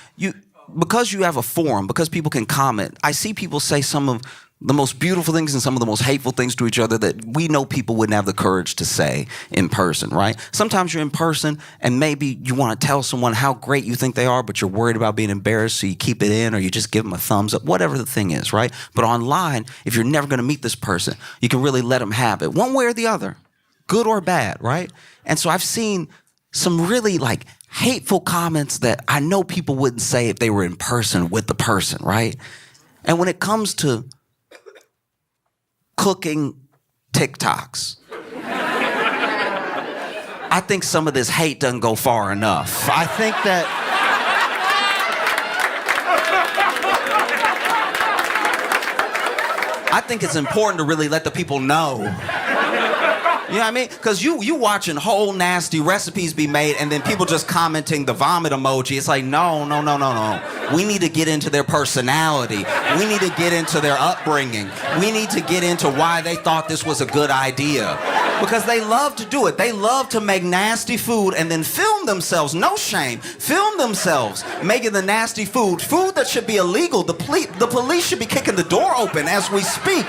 because you have a forum, because people can comment, I see people say some of the most beautiful things and some of the most hateful things to each other that we know people wouldn't have the courage to say in person, right? Sometimes you're in person and maybe you want to tell someone how great you think they are, but you're worried about being embarrassed, so you keep it in or you just give them a thumbs up, whatever the thing is, right? But online, if you're never going to meet this person, you can really let them have it, one way or the other, good or bad, right? And so I've seen some really like hateful comments that I know people wouldn't say if they were in person with the person, right? And when it comes to cooking TikToks, I think some of this hate doesn't go far enough. I think that it's important to really let the people know. You know what I mean? Because you watching whole nasty recipes be made and then people just commenting the vomit emoji. It's like, no. We need to get into their personality. We need to get into their upbringing. We need to get into why they thought this was a good idea. Because they love to do it. They love to make nasty food and then film themselves, no shame, film themselves making the nasty food that should be illegal. The police should be kicking the door open as we speak.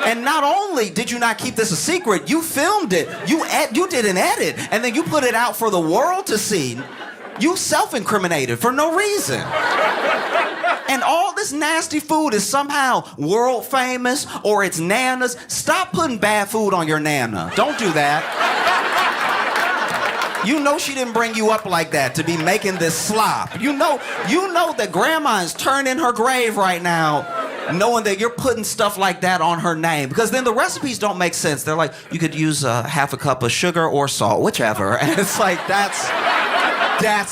And not only did you not keep this a secret, you filmed it. You did an edit, and then you put it out for the world to see. You self-incriminated for no reason. And all this nasty food is somehow world famous or it's Nana's. Stop putting bad food on your Nana. Don't do that. You know she didn't bring you up like that to be making this slop. You know that grandma is turning her grave right now knowing that you're putting stuff like that on her name. Because then the recipes don't make sense. They're like, you could use half a cup of sugar or salt, whichever. And it's like, that's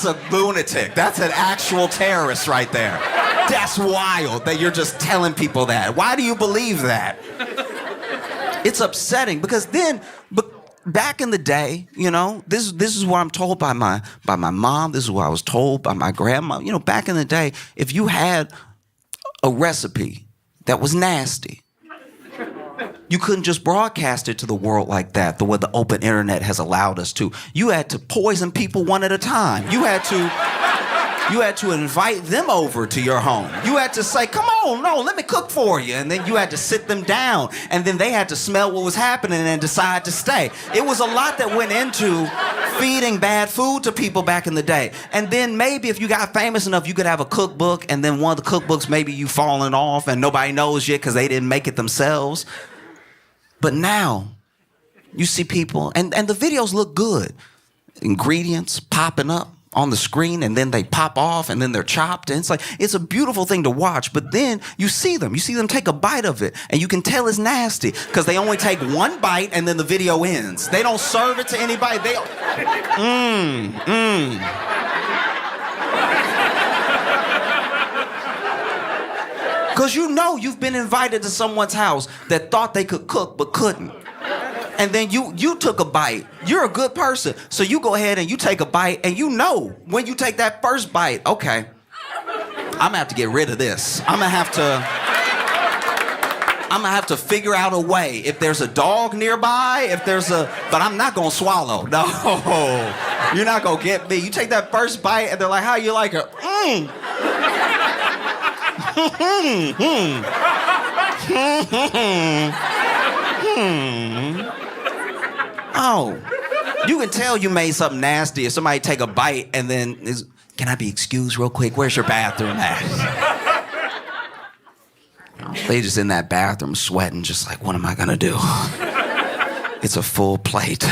a lunatic. That's an actual terrorist right there. That's wild that you're just telling people that. Why do you believe that? It's upsetting because then, back in the day, you know, this is what I'm told by my mom. This is what I was told by my grandma. You know, back in the day, if you had a recipe that was nasty, you couldn't just broadcast it to the world like that, the way the open internet has allowed us to. You had to poison people one at a time. You had to invite them over to your home. You had to say, come on, no, let me cook for you. And then you had to sit them down. And then they had to smell what was happening and decide to stay. It was a lot that went into feeding bad food to people back in the day. And then maybe if you got famous enough, you could have a cookbook, and then one of the cookbooks, maybe you falling off and nobody knows yet because they didn't make it themselves. But now, you see people, and the videos look good. Ingredients popping up on the screen, and then they pop off, and then they're chopped. And it's a beautiful thing to watch. But then you see them take a bite of it, and you can tell it's nasty because they only take one bite, and then the video ends. They don't serve it to anybody. Because you know you've been invited to someone's house that thought they could cook but couldn't. And then you took a bite. You're a good person. So you go ahead and you take a bite, and you know when you take that first bite, okay, I'm gonna have to get rid of this. I'm gonna have to figure out a way. If there's a dog nearby, but I'm not gonna swallow. No, you're not gonna get me. You take that first bite, and they're like, how you like it? Oh, you can tell you made something nasty if somebody take a bite and then can I be excused real quick? Where's your bathroom at? They just in that bathroom sweating, just like, what am I gonna do? It's a full plate.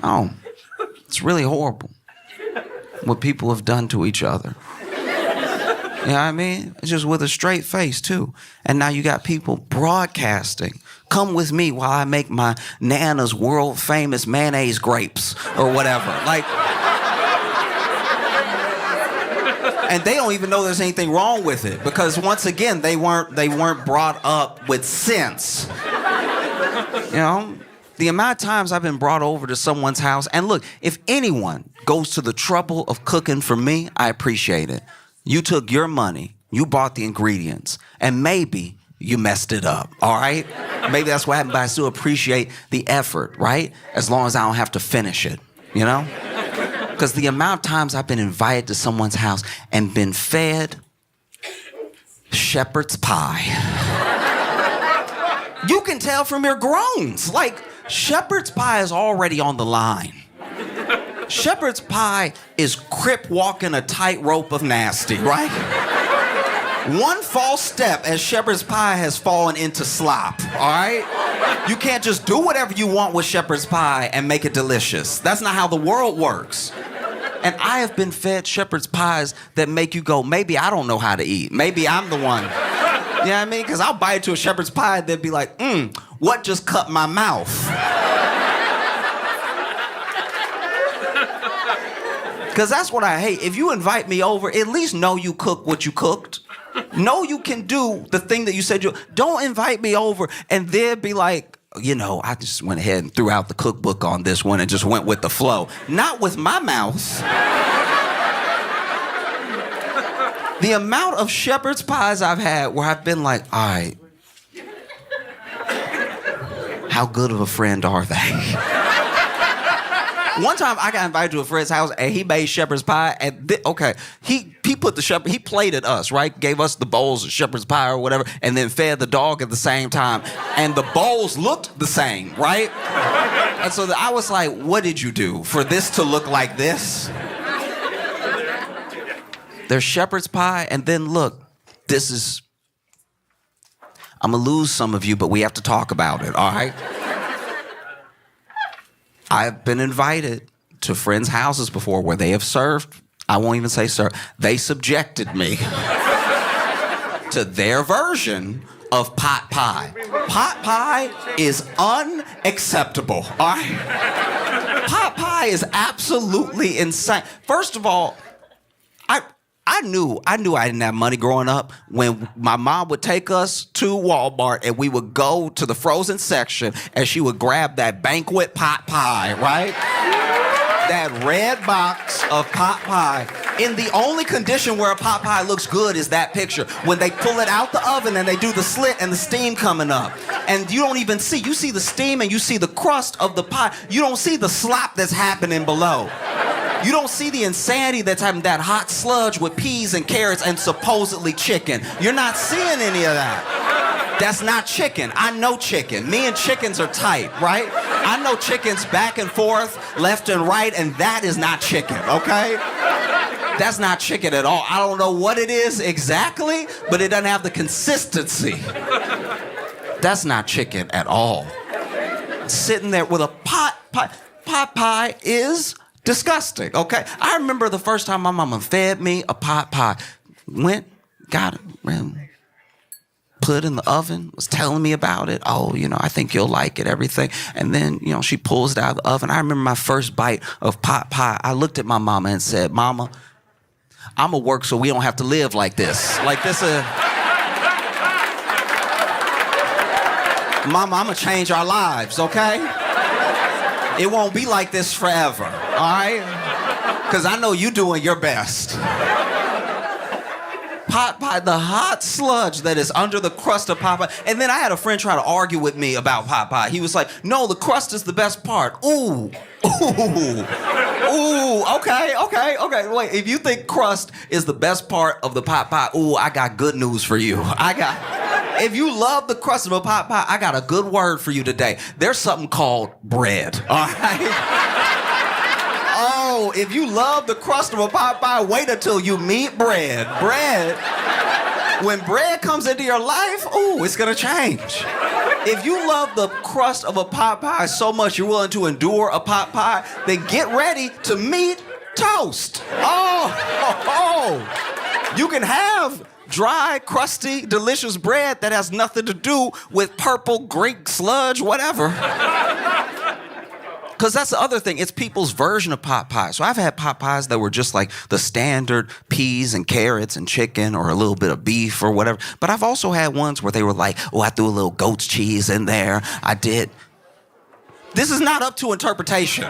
Oh, it's really horrible what people have done to each other. You know what I mean? It's just with a straight face, too. And now you got people broadcasting. Come with me while I make my Nana's world-famous mayonnaise grapes or whatever. Like, and they don't even know there's anything wrong with it because, once again, they weren't brought up with sense. You know? The amount of times I've been brought over to someone's house, and look, if anyone goes to the trouble of cooking for me, I appreciate it. You took your money, you bought the ingredients, and maybe you messed it up, all right? Maybe that's what happened, but I still appreciate the effort, right? As long as I don't have to finish it, you know? Because the amount of times I've been invited to someone's house and been fed shepherd's pie. You can tell from your groans. Like, shepherd's pie is already on the line. Shepherd's pie is crip walking a tightrope of nasty, right? One false step and shepherd's pie has fallen into slop, all right? You can't just do whatever you want with shepherd's pie and make it delicious. That's not how the world works. And I have been fed shepherd's pies that make you go, maybe I don't know how to eat. Maybe I'm the one. You know what I mean? Because I'll bite into a shepherd's pie and they'd be like, what just cut my mouth? Because that's what I hate. If you invite me over, at least know you cook what you cooked. Know you can do the thing that you said you... Don't invite me over and then be like, you know, I just went ahead and threw out the cookbook on this one and just went with the flow. Not with my mouth. The amount of shepherd's pies I've had where I've been like, all right, how good of a friend are they? One time I got invited to a friend's house and he made shepherd's pie and he put the he plated us, right? Gave us the bowls of shepherd's pie or whatever and then fed the dog at the same time. And the bowls looked the same, right? And so I was like, what did you do for this to look like this? There's shepherd's pie and then look, I'm gonna lose some of you, but we have to talk about it, all right? I've been invited to friends' houses before where they have served, I won't even say served, they subjected me to their version of pot pie. Pot pie is unacceptable, all right? Pot pie is absolutely insane. First of all, I knew I didn't have money growing up when my mom would take us to Walmart and we would go to the frozen section and she would grab that banquet pot pie, right? That red box of pot pie. In the only condition where a pot pie looks good is that picture. When they pull it out the oven and they do the slit and the steam coming up. And you don't even see, you see the steam and you see the crust of the pie. You don't see the slop that's happening below. You don't see the insanity that's having that hot sludge with peas and carrots and supposedly chicken. You're not seeing any of that. That's not chicken. I know chicken. Me and chickens are tight, right? I know chickens back and forth, left and right, and that is not chicken, okay? That's not chicken at all. I don't know what it is exactly, but it doesn't have the consistency. That's not chicken at all. Sitting there with a pot pie. Pot pie is disgusting, okay? I remember the first time my mama fed me a pot pie. Went, got it, put it in the oven, was telling me about it. Oh, you know, I think you'll like it, everything. And then, you know, she pulls it out of the oven. I remember my first bite of pot pie. I looked at my mama and said, Mama, I'ma work so we don't have to live like this. Like this Mama, I'ma change our lives, okay? It won't be like this forever, all right? Because I know you doing your best. Pot pie, the hot sludge that is under the crust of pot pie. And then I had a friend try to argue with me about pot pie. He was like, no, the crust is the best part. Ooh, okay. Wait, if you think crust is the best part of the pot pie, I got good news for you. If you love the crust of a pot pie, I got a good word for you today. There's something called bread, all right? Oh, if you love the crust of a pot pie, wait until you meet bread. Bread, when bread comes into your life, it's gonna change. If you love the crust of a pot pie so much you're willing to endure a pot pie, then get ready to meet toast. You can have dry, crusty, delicious bread that has nothing to do with purple Greek sludge, whatever. Because that's the other thing. It's people's version of pot pie. So I've had pot pies that were just like the standard peas and carrots and chicken or a little bit of beef or whatever. But I've also had ones where they were like, I threw a little goat's cheese in there. I did. This is not up to interpretation.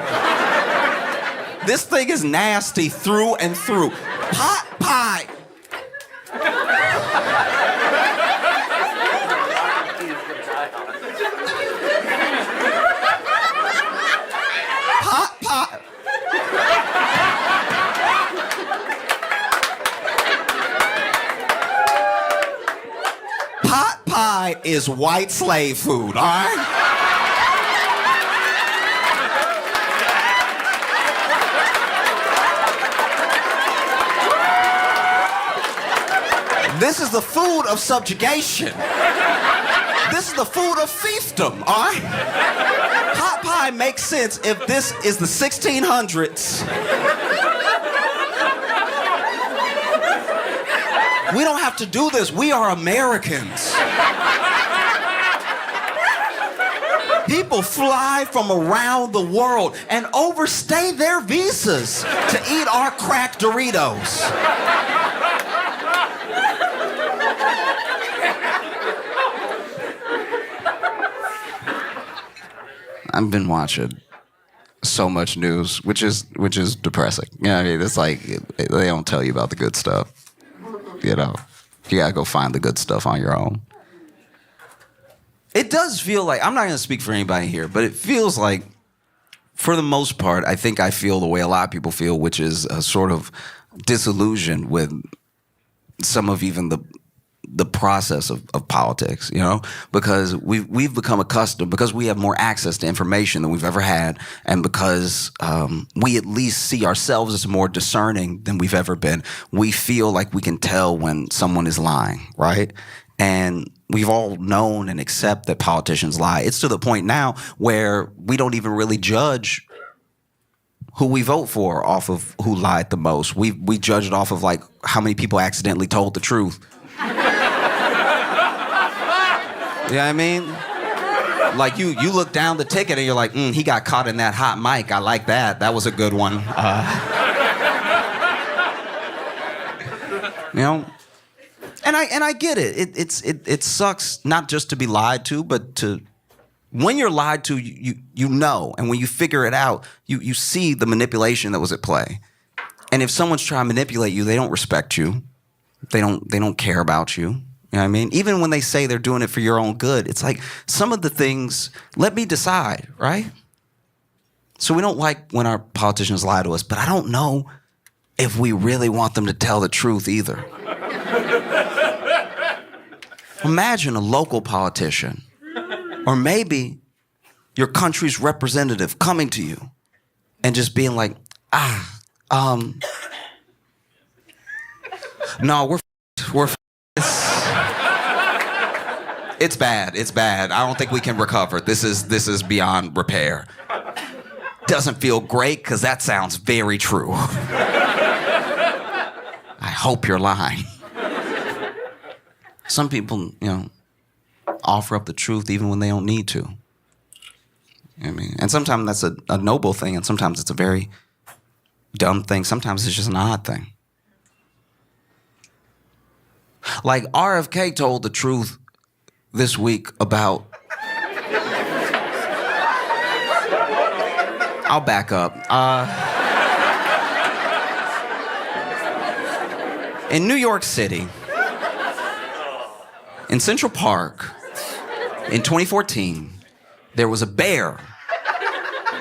This thing is nasty through and through. Pot pie. Pot pie. pie is white slave food, all right? This is the food of subjugation. This is the food of fiefdom, all right? Hot pie makes sense if this is the 1600s. We don't have to do this. We are Americans. People fly from around the world and overstay their visas to eat our cracked Doritos. I've been watching so much news, which is depressing. You know what I mean? It's like they don't tell you about the good stuff. You know, you gotta go find the good stuff on your own. It does feel like, I'm not gonna speak for anybody here, but it feels like, for the most part, I think I feel the way a lot of people feel, which is a sort of disillusion with some of even the process of politics, you know, because we've become accustomed, because we have more access to information than we've ever had, and because we at least see ourselves as more discerning than we've ever been. We feel like we can tell when someone is lying, right? And we've all known and accept that politicians lie. It's to the point now where we don't even really judge who we vote for off of who lied the most. We judge it off of like how many people accidentally told the truth. You know what I mean? Like you look down the ticket and you're like, he got caught in that hot mic. I like that. That was a good one. You know? And I get it. It sucks not just to be lied to, but to, when you're lied to, you know, and when you figure it out, you see the manipulation that was at play. And if someone's trying to manipulate you, they don't respect you. They don't care about you. You know what I mean? Even when they say they're doing it for your own good, it's like some of the things, let me decide, right? So we don't like when our politicians lie to us, but I don't know if we really want them to tell the truth either. Imagine a local politician, or maybe your country's representative coming to you and just being like, no, it's bad. It's bad. I don't think we can recover. This is beyond repair. Doesn't feel great because that sounds very true. I hope you're lying. Some people, you know, offer up the truth even when they don't need to. You know what I mean? And sometimes that's a noble thing, and sometimes it's a very dumb thing. Sometimes it's just an odd thing. Like RFK told the truth this week about... I'll back up. In New York City, in Central Park, in 2014, there was a bear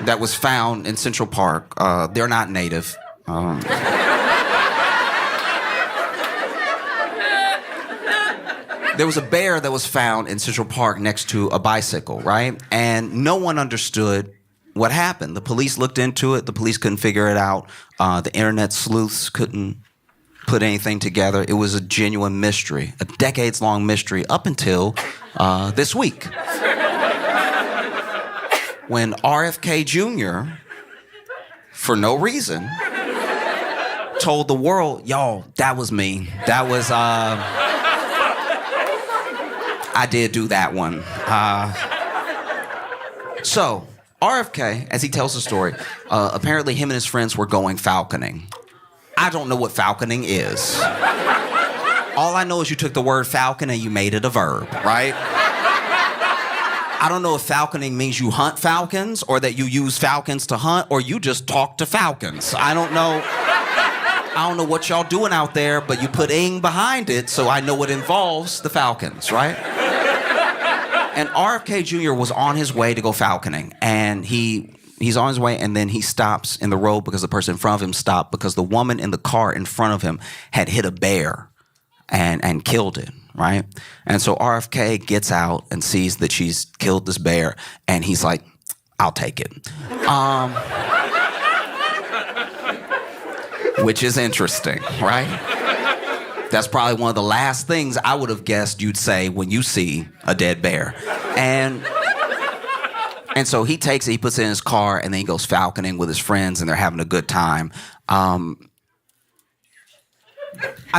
that was found in Central Park. They're not native. There was a bear that was found in Central Park next to a bicycle, right? And no one understood what happened. The police looked into it. The police couldn't figure it out. The internet sleuths couldn't put anything together. It was a genuine mystery, a decades-long mystery up until this week. When RFK Jr., for no reason, told the world, y'all, that was me. That was... I did do that one. So, RFK, as he tells the story, apparently him and his friends were going falconing. I don't know what falconing is. All I know is you took the word falcon and you made it a verb, right? I don't know if falconing means you hunt falcons, or that you use falcons to hunt, or you just talk to falcons. I don't know what y'all doing out there, but you put ing behind it, so I know it involves the falcons, right? And RFK Jr. was on his way to go falconing, and he's on his way, and then he stops in the road because the person in front of him stopped because the woman in the car in front of him had hit a bear and killed it, right? And so RFK gets out and sees that she's killed this bear, and he's like, I'll take it. Which is interesting, right? That's probably one of the last things I would have guessed you'd say when you see a dead bear. And so he takes it, he puts it in his car, and then he goes falconing with his friends, and they're having a good time. I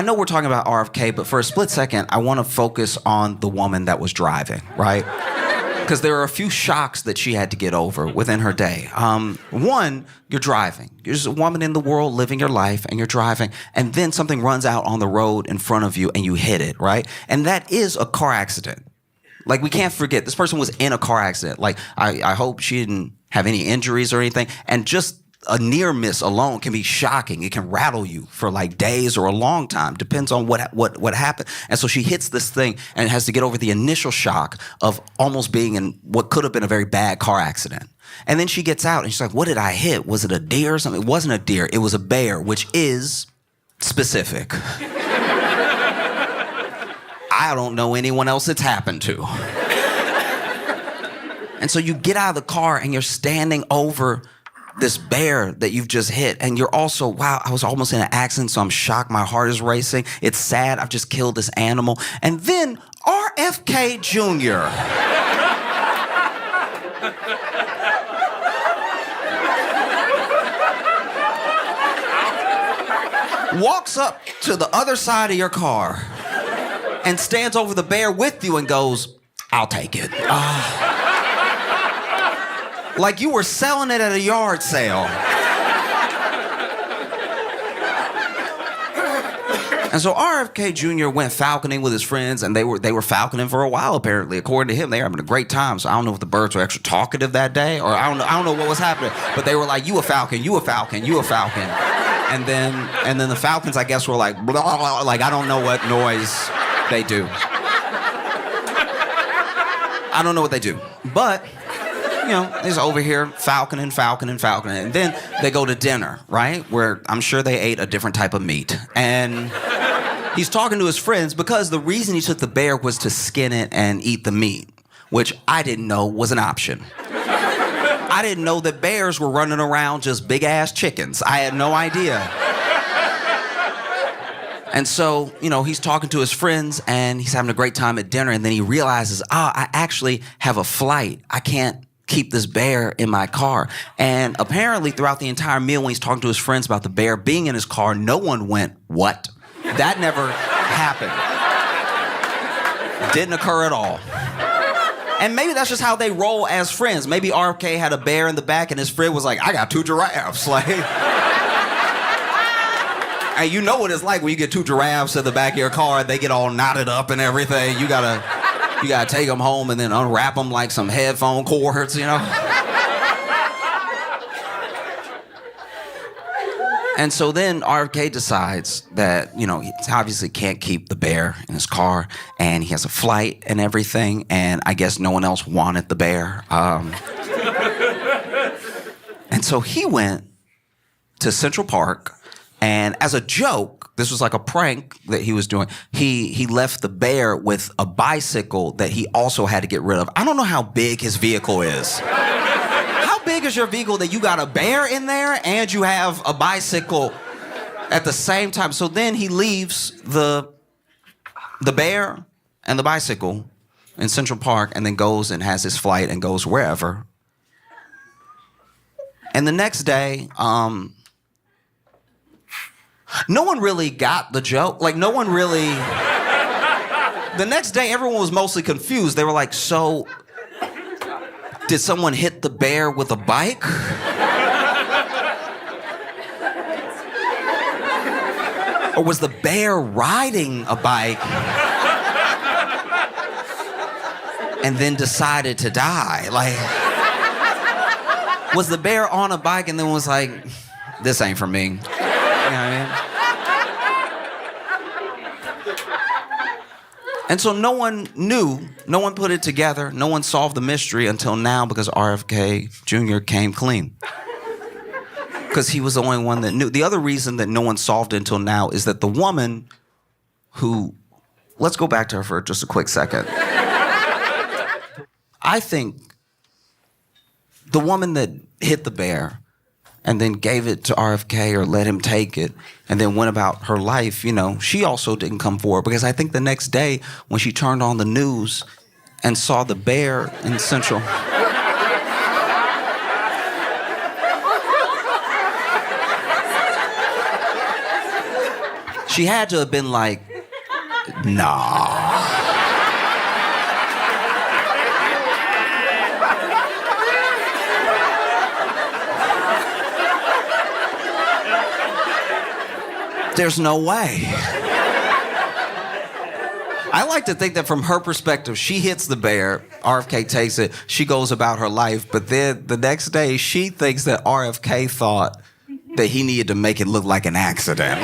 know we're talking about RFK, but for a split second, I want to focus on the woman that was driving, right? Because there are a few shocks that she had to get over within her day. One, you're driving. You're just a woman in the world living your life, and you're driving, and then something runs out on the road in front of you, and you hit it, right? And that is a car accident. Like, we can't forget, this person was in a car accident. Like, I hope she didn't have any injuries or anything. And just a near miss alone can be shocking. It can rattle you for like days or a long time. Depends on what happened. And so she hits this thing and has to get over the initial shock of almost being in what could have been a very bad car accident. And then she gets out and she's like, what did I hit? Was it a deer or something? It wasn't a deer. It was a bear, which is specific. I don't know anyone else it's happened to. And so you get out of the car and you're standing over this bear that you've just hit, and you're also, wow, I was almost in an accident, so I'm shocked, my heart is racing, it's sad, I've just killed this animal. And then RFK Jr. walks up to the other side of your car and stands over the bear with you and goes, I'll take it. Like you were selling it at a yard sale. And so RFK Jr. went falconing with his friends, and they were falconing for a while, apparently. According to him, they were having a great time. So I don't know if the birds were extra talkative that day, or I don't know what was happening. But they were like, you a falcon, you a falcon, you a falcon. And then the falcons, I guess, were like, blah, blah, blah, like I don't know what noise they do. I don't know what they do. But you know, he's over here falconing. And then they go to dinner, right? Where I'm sure they ate a different type of meat. And he's talking to his friends because the reason he took the bear was to skin it and eat the meat, which I didn't know was an option. I didn't know that bears were running around just big-ass chickens. I had no idea. And so, you know, he's talking to his friends and he's having a great time at dinner, and then he realizes, I actually have a flight. I can't keep this bear in my car. And apparently throughout the entire meal, when he's talking to his friends about the bear being in his car, no one went, what? That never happened. Didn't occur at all. And maybe that's just how they roll as friends. Maybe RFK had a bear in the back and his friend was like, I got 2 giraffes. Like, and you know what it's like when you get 2 giraffes in the back of your car, they get all knotted up and everything. You gotta take them home and then unwrap them like some headphone cords, you know? And so then RFK decides that, you know, he obviously can't keep the bear in his car, and he has a flight and everything, and I guess no one else wanted the bear. And so he went to Central Park, and as a joke, this was like a prank that he was doing, he left the bear with a bicycle that he also had to get rid of. I don't know how big his vehicle is. How big is your vehicle that you got a bear in there and you have a bicycle at the same time? So then he leaves the bear and the bicycle in Central Park and then goes and has his flight and goes wherever. And the next day, no one really got the joke. Like, no one really... The next day, everyone was mostly confused. They were like, so, did someone hit the bear with a bike? Or was the bear riding a bike and then decided to die? Like, was the bear on a bike and then was like, this ain't for me? You know what I mean? And so no one knew, no one put it together, no one solved the mystery until now, because RFK Jr. came clean. Because he was the only one that knew. The other reason that no one solved it until now is that the woman who let's go back to her for just a quick second. I think the woman that hit the bear and then gave it to RFK or let him take it and then went about her life, she also didn't come forward, because I think the next day when she turned on the news and saw the bear in Central... she had to have been like, nah. There's no way. I like to think that from her perspective, she hits the bear, RFK takes it, she goes about her life, but then the next day, she thinks that RFK thought that he needed to make it look like an accident.